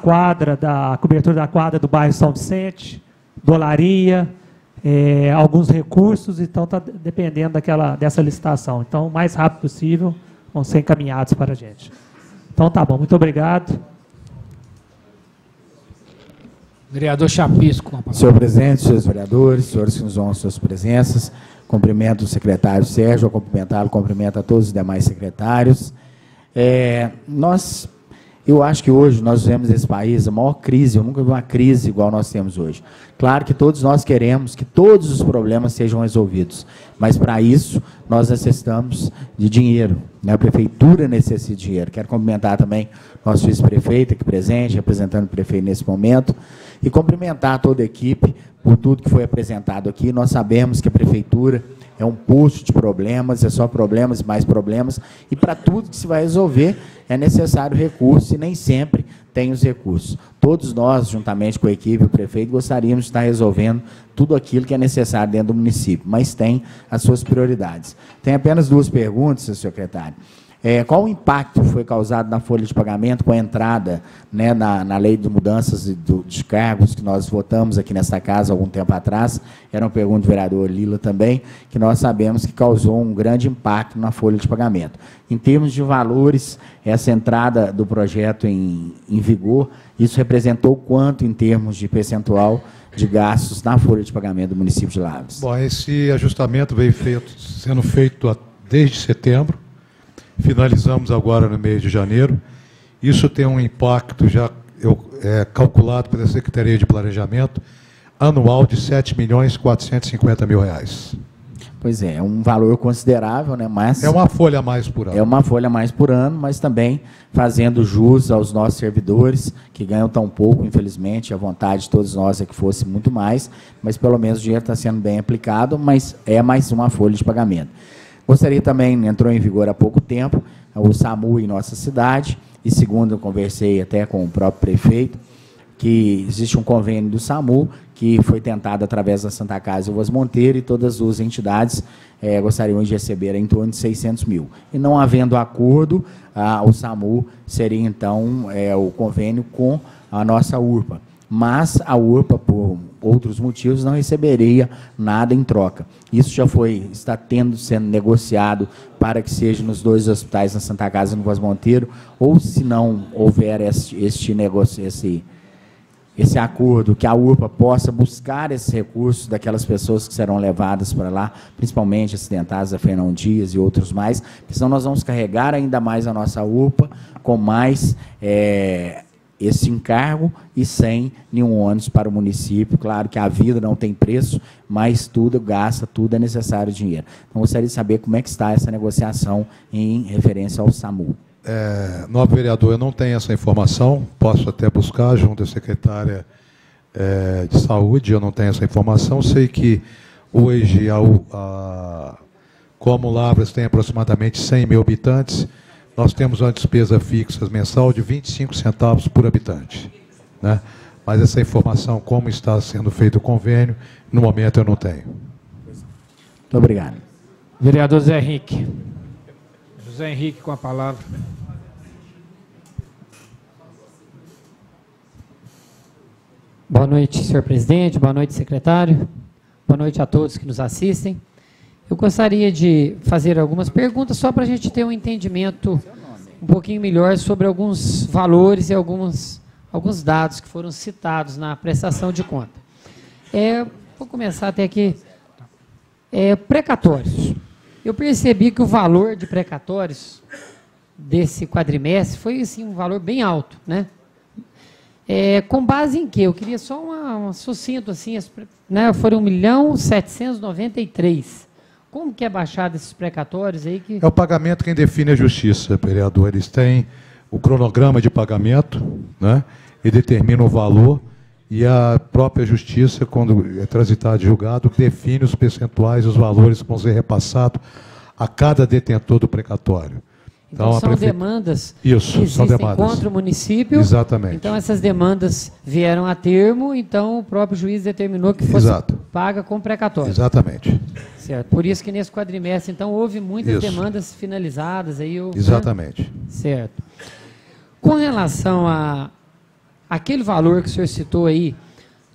cobertura da quadra do bairro São Vicente, dolaria, alguns recursos, então está dependendo dessa licitação. Então, o mais rápido possível, vão ser encaminhados para a gente. Então, tá bom, muito obrigado. Vereador Chapisco. Senhor presidente, senhores vereadores, senhores que nos honram suas presenças, cumprimento o secretário Sérgio, ao cumprimentá-lo, cumprimento a todos os demais secretários. Eu acho que hoje nós vivemos nesse país a maior crise, eu nunca vi uma crise igual nós temos hoje. Claro que todos nós queremos que todos os problemas sejam resolvidos, mas para isso nós necessitamos de dinheiro, né? A prefeitura necessita de dinheiro. Quero cumprimentar também nosso vice-prefeito aqui presente, representando o prefeito nesse momento, e cumprimentar toda a equipe por tudo que foi apresentado aqui. Nós sabemos que a prefeitura é um poço de problemas, é só problemas e mais problemas, e para tudo que se vai resolver é necessário recurso, e nem sempre tem os recursos. Todos nós, juntamente com a equipe e o prefeito, gostaríamos de estar resolvendo tudo aquilo que é necessário dentro do município, mas tem as suas prioridades. Tem apenas 2 perguntas, senhor secretário. Qual o impacto foi causado na folha de pagamento com a entrada, né, na lei de mudanças de cargos que nós votamos aqui nesta casa algum tempo atrás? Era uma pergunta do vereador Lila também, que nós sabemos que causou um grande impacto na folha de pagamento. Em termos de valores, essa entrada do projeto em vigor, isso representou quanto em termos de percentual de gastos na folha de pagamento do município de Lavras? Bom, esse ajustamento veio sendo feito desde setembro. Finalizamos agora no mês de janeiro. Isso tem um impacto já calculado pela Secretaria de Planejamento anual de R$ 7.450.000. Pois é um valor considerável, né? Mas é uma folha a mais por ano. É uma folha a mais por ano, mas também fazendo jus aos nossos servidores, que ganham tão pouco, infelizmente. A vontade de todos nós é que fosse muito mais, mas pelo menos o dinheiro está sendo bem aplicado, mas é mais uma folha de pagamento. Gostaria também, entrou em vigor há pouco tempo, o SAMU em nossa cidade, e segundo eu conversei até com o próprio prefeito, que existe um convênio do SAMU, que foi tentado através da Santa Casa e Voz Monteiro, e todas as duas entidades gostariam de receber em torno de 600 mil. E não havendo acordo, o SAMU seria, então, o convênio com a nossa URPA. Mas a URPA, por outros motivos, não receberia nada em troca. Isso já está sendo negociado para que seja nos 2 hospitais, na Santa Casa e no Voz Monteiro, ou se não houver esse acordo, que a URPA possa buscar esses recursos daquelas pessoas que serão levadas para lá, principalmente acidentadas, a Fernão Dias e outros mais, porque senão nós vamos carregar ainda mais a nossa URPA com mais esse encargo e sem nenhum ônus para o município. Claro que a vida não tem preço, mas tudo gasta, tudo é necessário dinheiro. Então, gostaria de saber como é que está essa negociação em referência ao SAMU. Nobre vereador, eu não tenho essa informação, posso até buscar junto à secretária de saúde, eu não tenho essa informação. Sei que hoje, como Lavras tem aproximadamente 100 mil habitantes, nós temos uma despesa fixa mensal de 25 centavos por habitante, né? Mas essa informação, como está sendo feito o convênio, no momento eu não tenho. Muito obrigado. Vereador Zé Henrique. José Henrique com a palavra. Boa noite, senhor presidente. Boa noite, secretário. Boa noite a todos que nos assistem. Eu gostaria de fazer algumas perguntas só para a gente ter um entendimento um pouquinho melhor sobre alguns valores e alguns dados que foram citados na prestação de conta. Vou começar até aqui. Precatórios. Eu percebi que o valor de precatórios desse quadrimestre foi assim, um valor bem alto, né? Com base em quê? Eu queria só uma sucinto assim, né? Foram 1.793.000. Como que é baixado esses precatórios aí? É o pagamento quem define a justiça, vereador. Eles têm o cronograma de pagamento, né? E determina o valor, e a própria justiça, quando é transitado de julgado, define os percentuais, os valores que vão ser repassados a cada detentor do precatório. Então são demandas que existem contra o município. Exatamente. Então essas demandas vieram a termo, então o próprio juiz determinou que fosse paga com precatório. Exatamente. Certo. Por isso que nesse quadrimestre, então, houve muitas demandas finalizadas. Exatamente. Né? Certo. Com relação àquele valor que o senhor citou aí,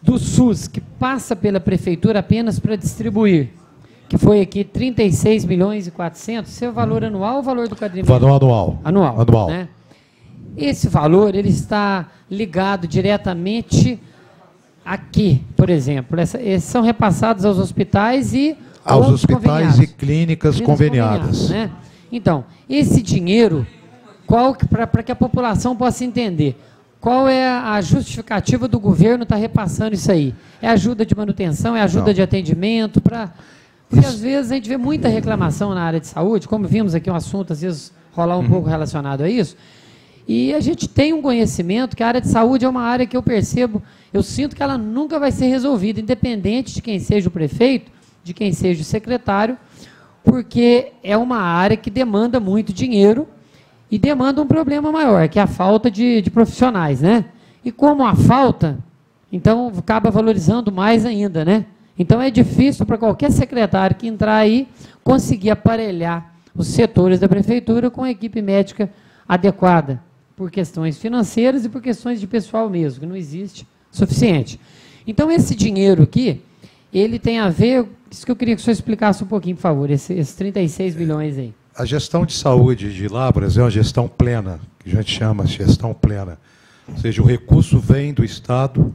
do SUS, que passa pela prefeitura apenas para distribuir, que foi aqui 36.400.000, seu valor anual ou o valor do quadrimestre? Anual. Anual. Né? Esse valor ele está ligado diretamente aqui, por exemplo. Esses são repassados aos hospitais e aos hospitais e clínicas conveniadas. Né? Então, esse dinheiro, para que a população possa entender, qual é a justificativa do governo estar repassando isso aí? É ajuda de manutenção, é ajuda de atendimento? Porque às vezes a gente vê muita reclamação na área de saúde, como vimos aqui um assunto, às vezes, rolar um pouco relacionado a isso, e a gente tem um conhecimento que a área de saúde é uma área que eu percebo, eu sinto que ela nunca vai ser resolvida, independente de quem seja o prefeito, de quem seja o secretário, porque é uma área que demanda muito dinheiro e demanda um problema maior, que é a falta de profissionais, né? E como há falta, então acaba valorizando mais ainda, né? Então é difícil para qualquer secretário que entrar aí conseguir aparelhar os setores da prefeitura com a equipe médica adequada, por questões financeiras e por questões de pessoal mesmo, que não existe suficiente. Então esse dinheiro aqui, ele tem a ver, isso que eu queria que o senhor explicasse um pouquinho, por favor, esses 36 milhões aí. A gestão de saúde de Lavras é uma gestão plena, que a gente chama de gestão plena. Ou seja, o recurso vem do Estado,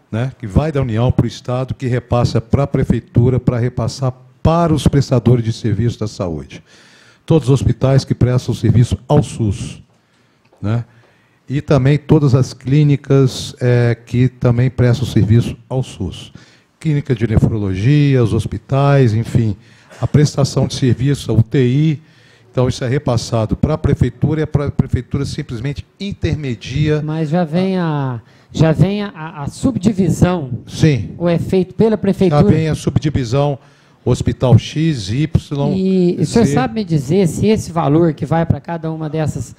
né, que vai da União para o Estado, que repassa para a Prefeitura, para repassar para os prestadores de serviço da saúde. Todos os hospitais que prestam serviço ao SUS. Né, e também todas as clínicas que também prestam serviço ao SUS. Clínica de nefrologia, os hospitais, enfim, a prestação de serviço, a UTI. Então, isso é repassado para a Prefeitura e a Prefeitura simplesmente intermedia. Mas já vem a subdivisão. Sim. Ou é feito pela Prefeitura? Já vem a subdivisão, Hospital X, Y, E o senhor Z. sabe me dizer se esse valor que vai para cada uma dessas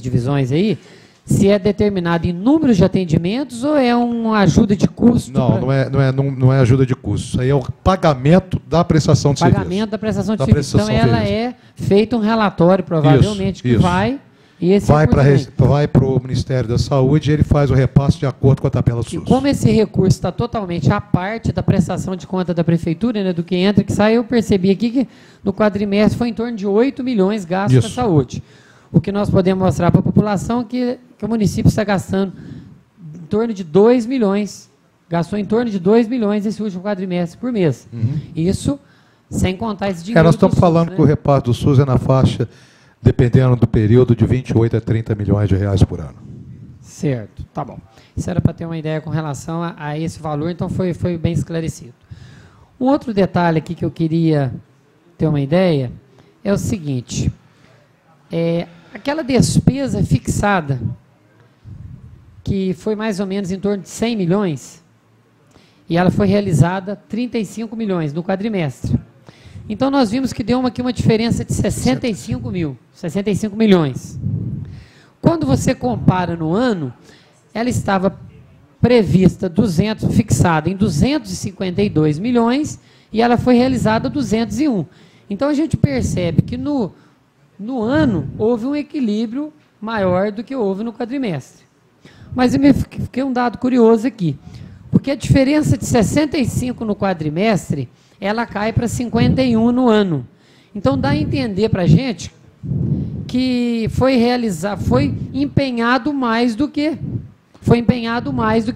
divisões aí, se é determinado em números de atendimentos ou é uma ajuda de custo? Não é ajuda de custo. Isso aí é o pagamento da prestação de serviço. Pagamento da prestação de serviço. Então, ela é feito um relatório, provavelmente, que vai... E esse vai para o Ministério da Saúde e ele faz o repasse de acordo com a tabela SUS. E como esse recurso está totalmente à parte da prestação de conta da Prefeitura, né, do que entra e que sai, eu percebi aqui que no quadrimestre foi em torno de 8 milhões gastos com a saúde. O que nós podemos mostrar para a população que o município está gastando em torno de 2 milhões, gastou em torno de 2 milhões esse último quadrimestre por mês. Isso sem contar esse dinheiro. Nós estamos falando SUS, que o repasse do SUS é na faixa, dependendo do período, de 28 a 30 milhões de reais por ano. Certo, tá bom. Isso era para ter uma ideia com relação a esse valor, então foi bem esclarecido. Um outro detalhe aqui que eu queria ter uma ideia é o seguinte, aquela despesa fixada, que foi mais ou menos em torno de 100 milhões, e ela foi realizada 35 milhões no quadrimestre. Então, nós vimos que deu aqui uma diferença de 65 milhões. Quando você compara no ano, ela estava prevista, fixada em 252 milhões, e ela foi realizada 201. Então, a gente percebe que no ano houve um equilíbrio maior do que houve no quadrimestre. Mas eu fiquei um dado curioso aqui, porque a diferença de 65 no quadrimestre, ela cai para 51 no ano. Então, dá a entender para a gente que foi empenhado mais do que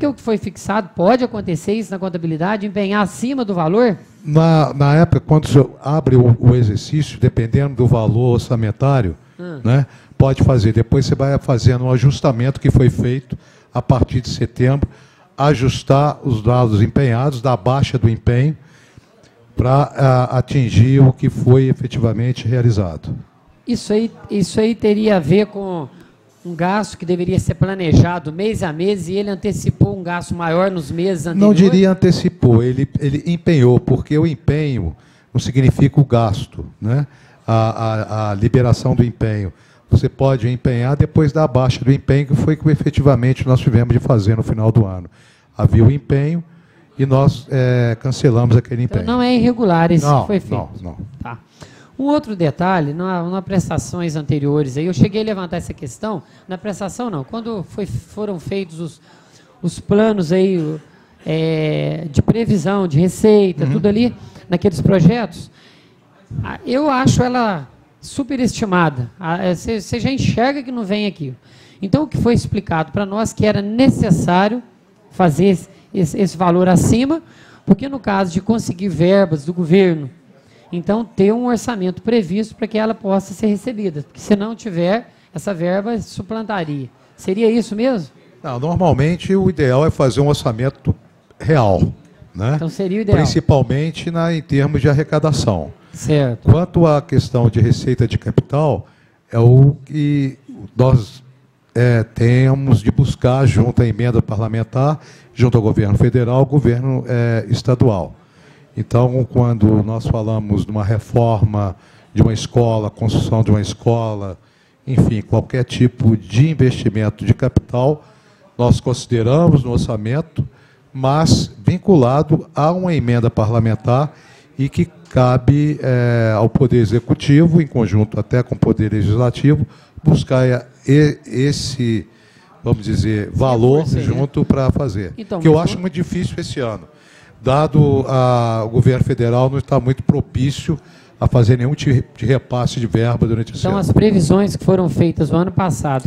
o que foi fixado. Pode acontecer isso na contabilidade, empenhar acima do valor? Na época, quando você abre o exercício, dependendo do valor orçamentário, né, pode fazer. Depois você vai fazendo um ajustamento que foi feito a partir de setembro, ajustar os dados empenhados, da baixa do empenho, para atingir o que foi efetivamente realizado. Isso aí teria a ver com um gasto que deveria ser planejado mês a mês e ele antecipou um gasto maior nos meses anteriores? Não diria antecipou, ele empenhou, porque o empenho não significa o gasto, né? A liberação do empenho. Você pode empenhar depois da baixa do empenho, que foi o que efetivamente nós tivemos de fazer no final do ano. Havia o empenho e nós cancelamos aquele empenho. Então não é irregular isso que foi feito? Não. Tá. Um outro detalhe, nas prestações anteriores, aí eu cheguei a levantar essa questão, na prestação não, quando foram feitos os planos aí, de previsão, de receita, tudo ali, naqueles projetos, eu acho ela superestimada. Você já enxerga que não vem aqui. Então, o que foi explicado para nós que era necessário fazer esse valor acima, porque no caso de conseguir verbas do governo, então ter um orçamento previsto para que ela possa ser recebida, porque se não tiver, essa verba suplantaria. Seria isso mesmo? Não, normalmente o ideal é fazer um orçamento real, né? Então seria o ideal. Principalmente em termos de arrecadação. Certo. Quanto à questão de receita de capital, é o que nós temos de buscar junto à emenda parlamentar, junto ao governo federal, ao governo estadual. Então, quando nós falamos de uma reforma de uma escola, construção de uma escola, enfim, qualquer tipo de investimento de capital, nós consideramos no orçamento, mas vinculado a uma emenda parlamentar e que cabe ao Poder Executivo, em conjunto até com o Poder Legislativo, buscar esse, vamos dizer, valor junto para fazer. Então, que eu acho muito difícil esse ano, dado o governo federal não está muito propício a fazer nenhum tipo de repasse de verba durante esse ano. Então, as previsões que foram feitas no ano passado,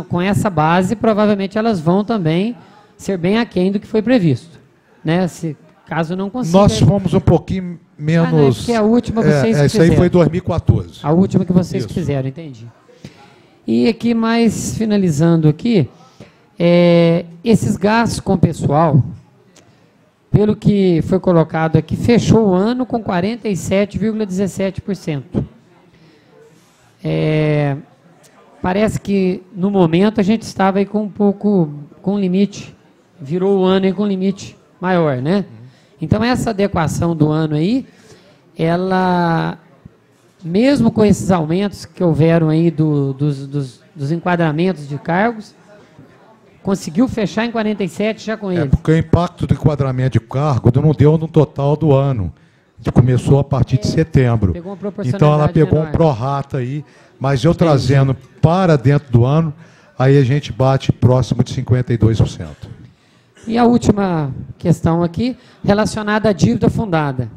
com essa base, provavelmente elas vão também ser bem aquém do que foi previsto, né? Caso não consiga... Nós fomos um pouquinho menos... Porque a última vocês essa aí foi 2014. A última que vocês fizeram, entendi. E aqui, mais finalizando aqui, esses gastos com o pessoal, pelo que foi colocado aqui, fechou o ano com 47,17%. Parece que, no momento, a gente estava aí com com limite, virou o ano aí com limite maior, né? Então, essa adequação do ano aí, ela, mesmo com esses aumentos que houveram aí dos enquadramentos de cargos, conseguiu fechar em 47 já com ele. Porque o impacto do enquadramento de cargo não deu no total do ano, que começou a partir de setembro. Pegou uma proporcionalidade então ela pegou menor. Um prorata aí, mas eu trazendo para dentro do ano, aí a gente bate próximo de 52%. E a última questão aqui, relacionada à dívida fundada.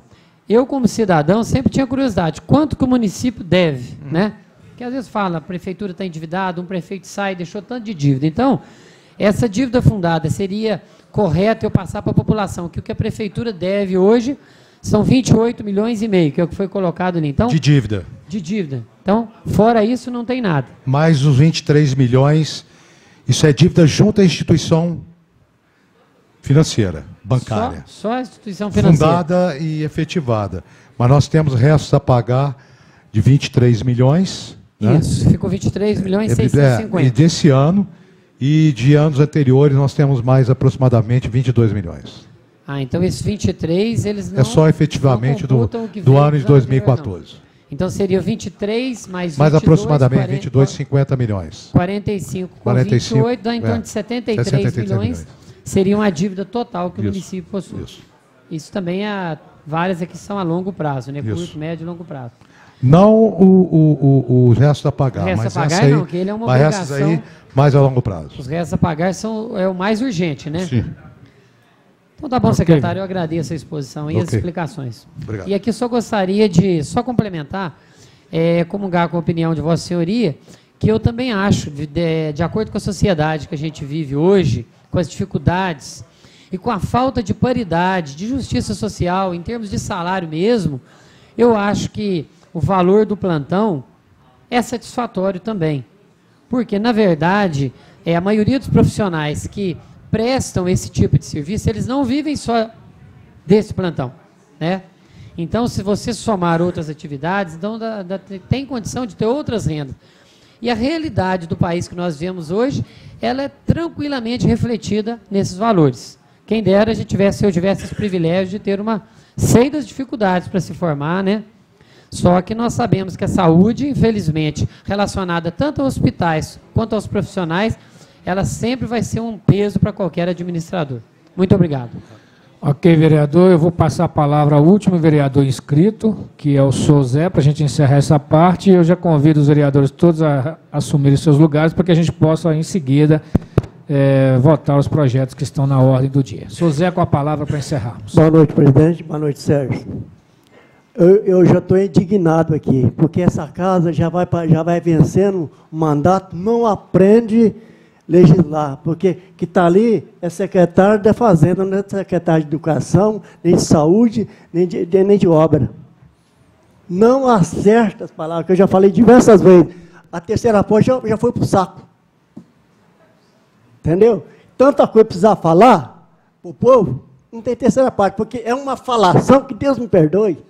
Eu, como cidadão, sempre tinha curiosidade, quanto que o município deve, né? Porque às vezes fala, a prefeitura está endividada, um prefeito sai, deixou tanto de dívida. Então, essa dívida fundada seria correto eu passar para a população que o que a prefeitura deve hoje são 28 milhões e meio, que é o que foi colocado ali. Então, de dívida. De dívida. Então, fora isso, não tem nada. Mais os 23 milhões, isso é dívida junto à instituição financeira, bancária. Só a instituição financeira. Fundada e efetivada. Mas nós temos restos a pagar de 23 milhões. Isso, né? Ficou 23 milhões e 650. E desse ano, e de anos anteriores, nós temos mais aproximadamente 22 milhões. Então esses 23, eles não... É só efetivamente do ano de 2014. Então seria 23 mais 22, mais aproximadamente 22, 50 milhões. 45 com 28, dá em torno de 73 milhões. Seria uma dívida total que o município possui. Isso também várias aqui são a longo prazo, né? Curto, médio e longo prazo. Não o resto a pagar. O resto mas a pagar aí, não, que ele é uma obrigação. Mas aí, mais a longo prazo. Os restos a pagar é o mais urgente, né? Sim. Então tá bom, secretário, eu agradeço a exposição e as explicações. Obrigado. E aqui só gostaria de complementar, comungar com a opinião de Vossa Senhoria, que eu também acho, de acordo com a sociedade que a gente vive hoje, com as dificuldades e com a falta de paridade, de justiça social, em termos de salário mesmo, eu acho que o valor do plantão é satisfatório também. Porque, na verdade, a maioria dos profissionais que prestam esse tipo de serviço, eles não vivem só desse plantão, né? Então, se você somar outras atividades, então tem condição de ter outras rendas. E a realidade do país que nós vemos hoje, ela é tranquilamente refletida nesses valores. Quem dera se eu tivesse esse privilégio de ter sei das dificuldades para se formar, né? Só que nós sabemos que a saúde, infelizmente, relacionada tanto aos hospitais quanto aos profissionais, ela sempre vai ser um peso para qualquer administrador. Muito obrigado. Ok, vereador, eu vou passar a palavra ao último vereador inscrito, que é o senhor Zé, para a gente encerrar essa parte. Eu já convido os vereadores todos a assumirem seus lugares para que a gente possa, em seguida, votar os projetos que estão na ordem do dia. Senhor Zé, com a palavra para encerrarmos. Boa noite, presidente. Boa noite, Sérgio. Eu já estou indignado aqui, porque essa casa já vai vencendo o mandato, não aprende legislar, porque que está ali é secretário da Fazenda, não é secretário de Educação, nem de Saúde, nem de obra. Não acerta as palavras, que eu já falei diversas vezes. a terceira parte já foi para o saco. Entendeu? Tanta coisa precisar falar para o povo, não tem terceira parte, porque é uma falação que Deus me perdoe.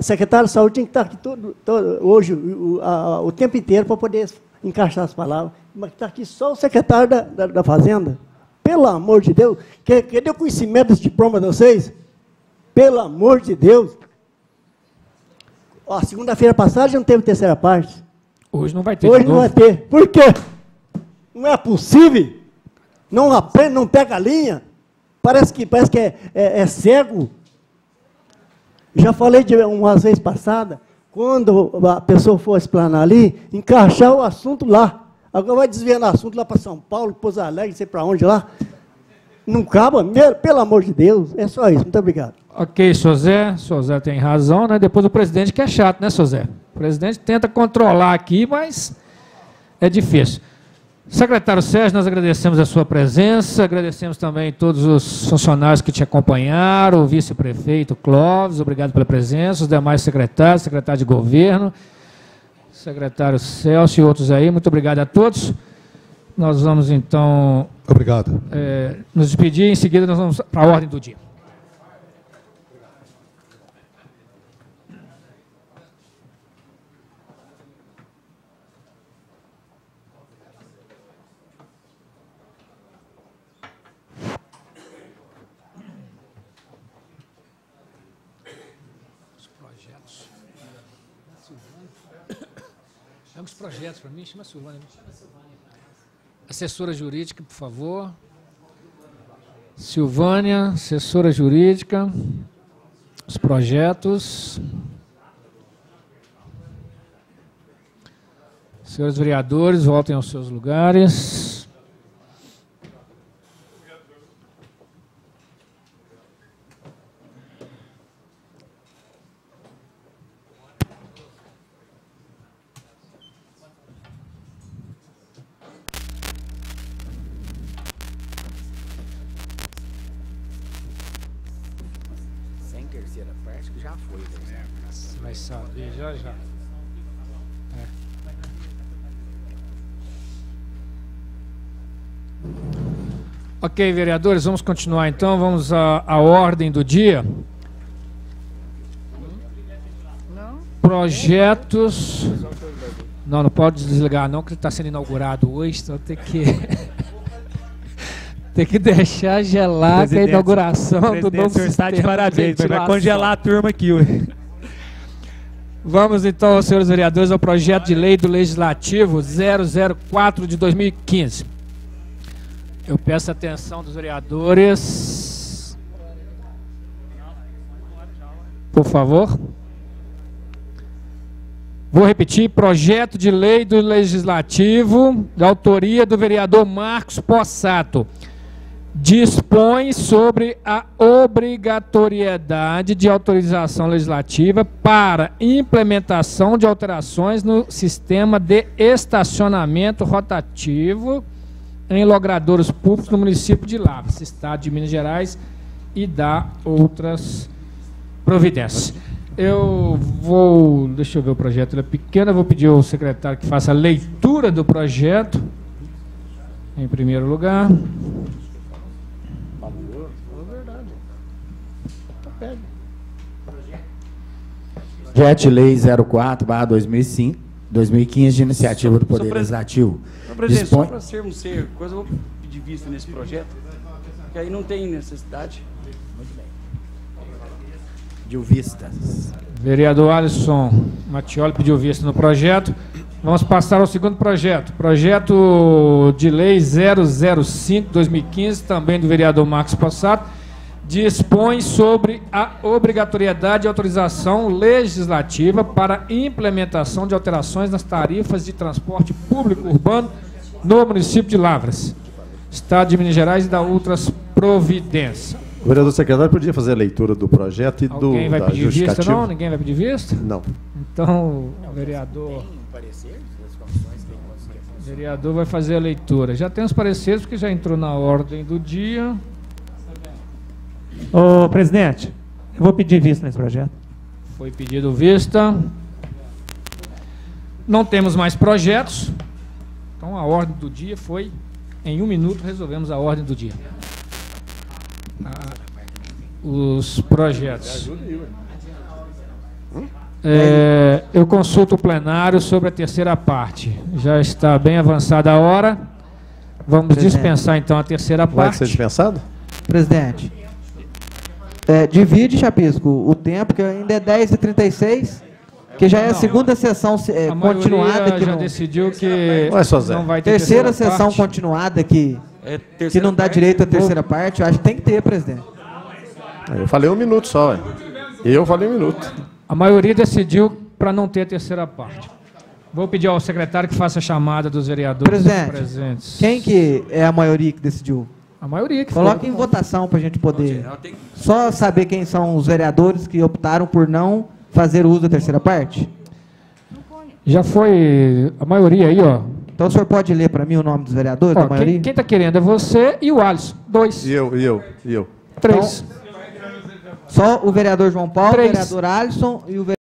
Secretário de Saúde tem que estar aqui hoje, o tempo inteiro, para poder encaixar as palavras. Mas está aqui só o secretário da Fazenda. Pelo amor de Deus, cadê o conhecimento desse diploma de vocês? Pelo amor de Deus. Ó, segunda-feira passada já não teve terceira parte. Hoje não vai ter. Hoje não vai ter. Por quê? Não é possível. Não aprende, não pega a linha. Parece que é cego. Já falei de umas vezes passada, quando a pessoa for explanar ali, encaixar o assunto lá. Agora vai desviando o assunto lá para São Paulo, Pouso Alegre, não sei para onde lá. Não cabe, pelo amor de Deus. É só isso. Muito obrigado. Ok, senhor Zé. Senhor Zé tem razão, né? Depois o presidente que é chato, né, senhor Zé? O presidente tenta controlar aqui, mas é difícil. Secretário Sérgio, nós agradecemos a sua presença, agradecemos também todos os funcionários que te acompanharam, o vice-prefeito Clóvis, obrigado pela presença, os demais secretários, secretário de governo, secretário Celso e outros aí, muito obrigado a todos. Nós vamos, então... Obrigado. Nos despedir, em seguida nós vamos para a ordem do dia. Os projetos para mim, chama a Silvânia. Assessora jurídica, por favor. Silvânia, assessora jurídica. Os projetos. Senhores vereadores, voltem aos seus lugares. Terceira parte que já foi. Você vai saber já. Ok, vereadores, vamos continuar então, vamos à ordem do dia. Projetos... Não pode desligar não, que ele está sendo inaugurado hoje, então tem que... Tem que deixar gelar a inauguração do novo sistema. Está de parabéns, vai congelar a turma aqui. Vamos então, senhores vereadores, ao projeto de lei do Legislativo 004 de 2015. Eu peço a atenção dos vereadores. Por favor. Vou repetir, projeto de lei do Legislativo, da autoria do vereador Marcos Possato. Dispõe sobre a obrigatoriedade de autorização legislativa para implementação de alterações no sistema de estacionamento rotativo em logradouros públicos no município de Lavras, estado de Minas Gerais, e dá outras providências. Deixa eu ver o projeto, ele é pequeno, eu vou pedir ao secretário que faça a leitura do projeto, em primeiro lugar. Projeto de Lei 04/2015 de iniciativa do Poder Legislativo. Presidente, só para sermos coisa, eu vou pedir vista nesse projeto, que aí não tem necessidade. Muito bem. Pediu vistas. Vereador Alisson Mattioli pediu vista no projeto. Vamos passar ao segundo projeto. Projeto de Lei 005/2015, também do vereador Marcos Possato. Dispõe sobre a obrigatoriedade de autorização legislativa para implementação de alterações nas tarifas de transporte público urbano no município de Lavras, estado de Minas Gerais, e da outras providências. O vereador secretário podia fazer a leitura do projeto e da justificativa. Ninguém vai pedir vista, não? Ninguém vai pedir vista? Não. Então, o vereador... O vereador vai fazer a leitura. Já tem os pareceres, porque já entrou na ordem do dia. Ô, presidente, eu vou pedir vista nesse projeto. Foi pedido vista. Não temos mais projetos. Então, a ordem do dia foi... Em 1 minuto, resolvemos a ordem do dia. Os projetos. Eu consulto o plenário sobre a terceira parte. Já está bem avançada a hora. Vamos dispensar, então, a terceira parte. Vai ser dispensado? Presidente, divide, Chapisco, o tempo, que ainda é 10h36, que já é a segunda sessão continuada. Que já decidiu que não vai ter terceira sessão parte. Continuada que não dá direito à terceira parte. Eu acho que tem que ter, presidente. Eu falei 1 minuto só. Eu falei 1 minuto. A maioria decidiu para não ter a terceira parte. Vou pedir ao secretário que faça a chamada dos vereadores presentes. Quem que é a maioria que decidiu? A maioria que coloque em votação para a gente poder só saber quem são os vereadores que optaram por não fazer uso da terceira parte. Já foi a maioria aí, ó. Então o senhor pode ler para mim o nome dos vereadores da maioria? Quem está querendo é você e o Alisson. 2. E eu. 3. Então, só o vereador João Paulo, o vereador Alisson e o vereador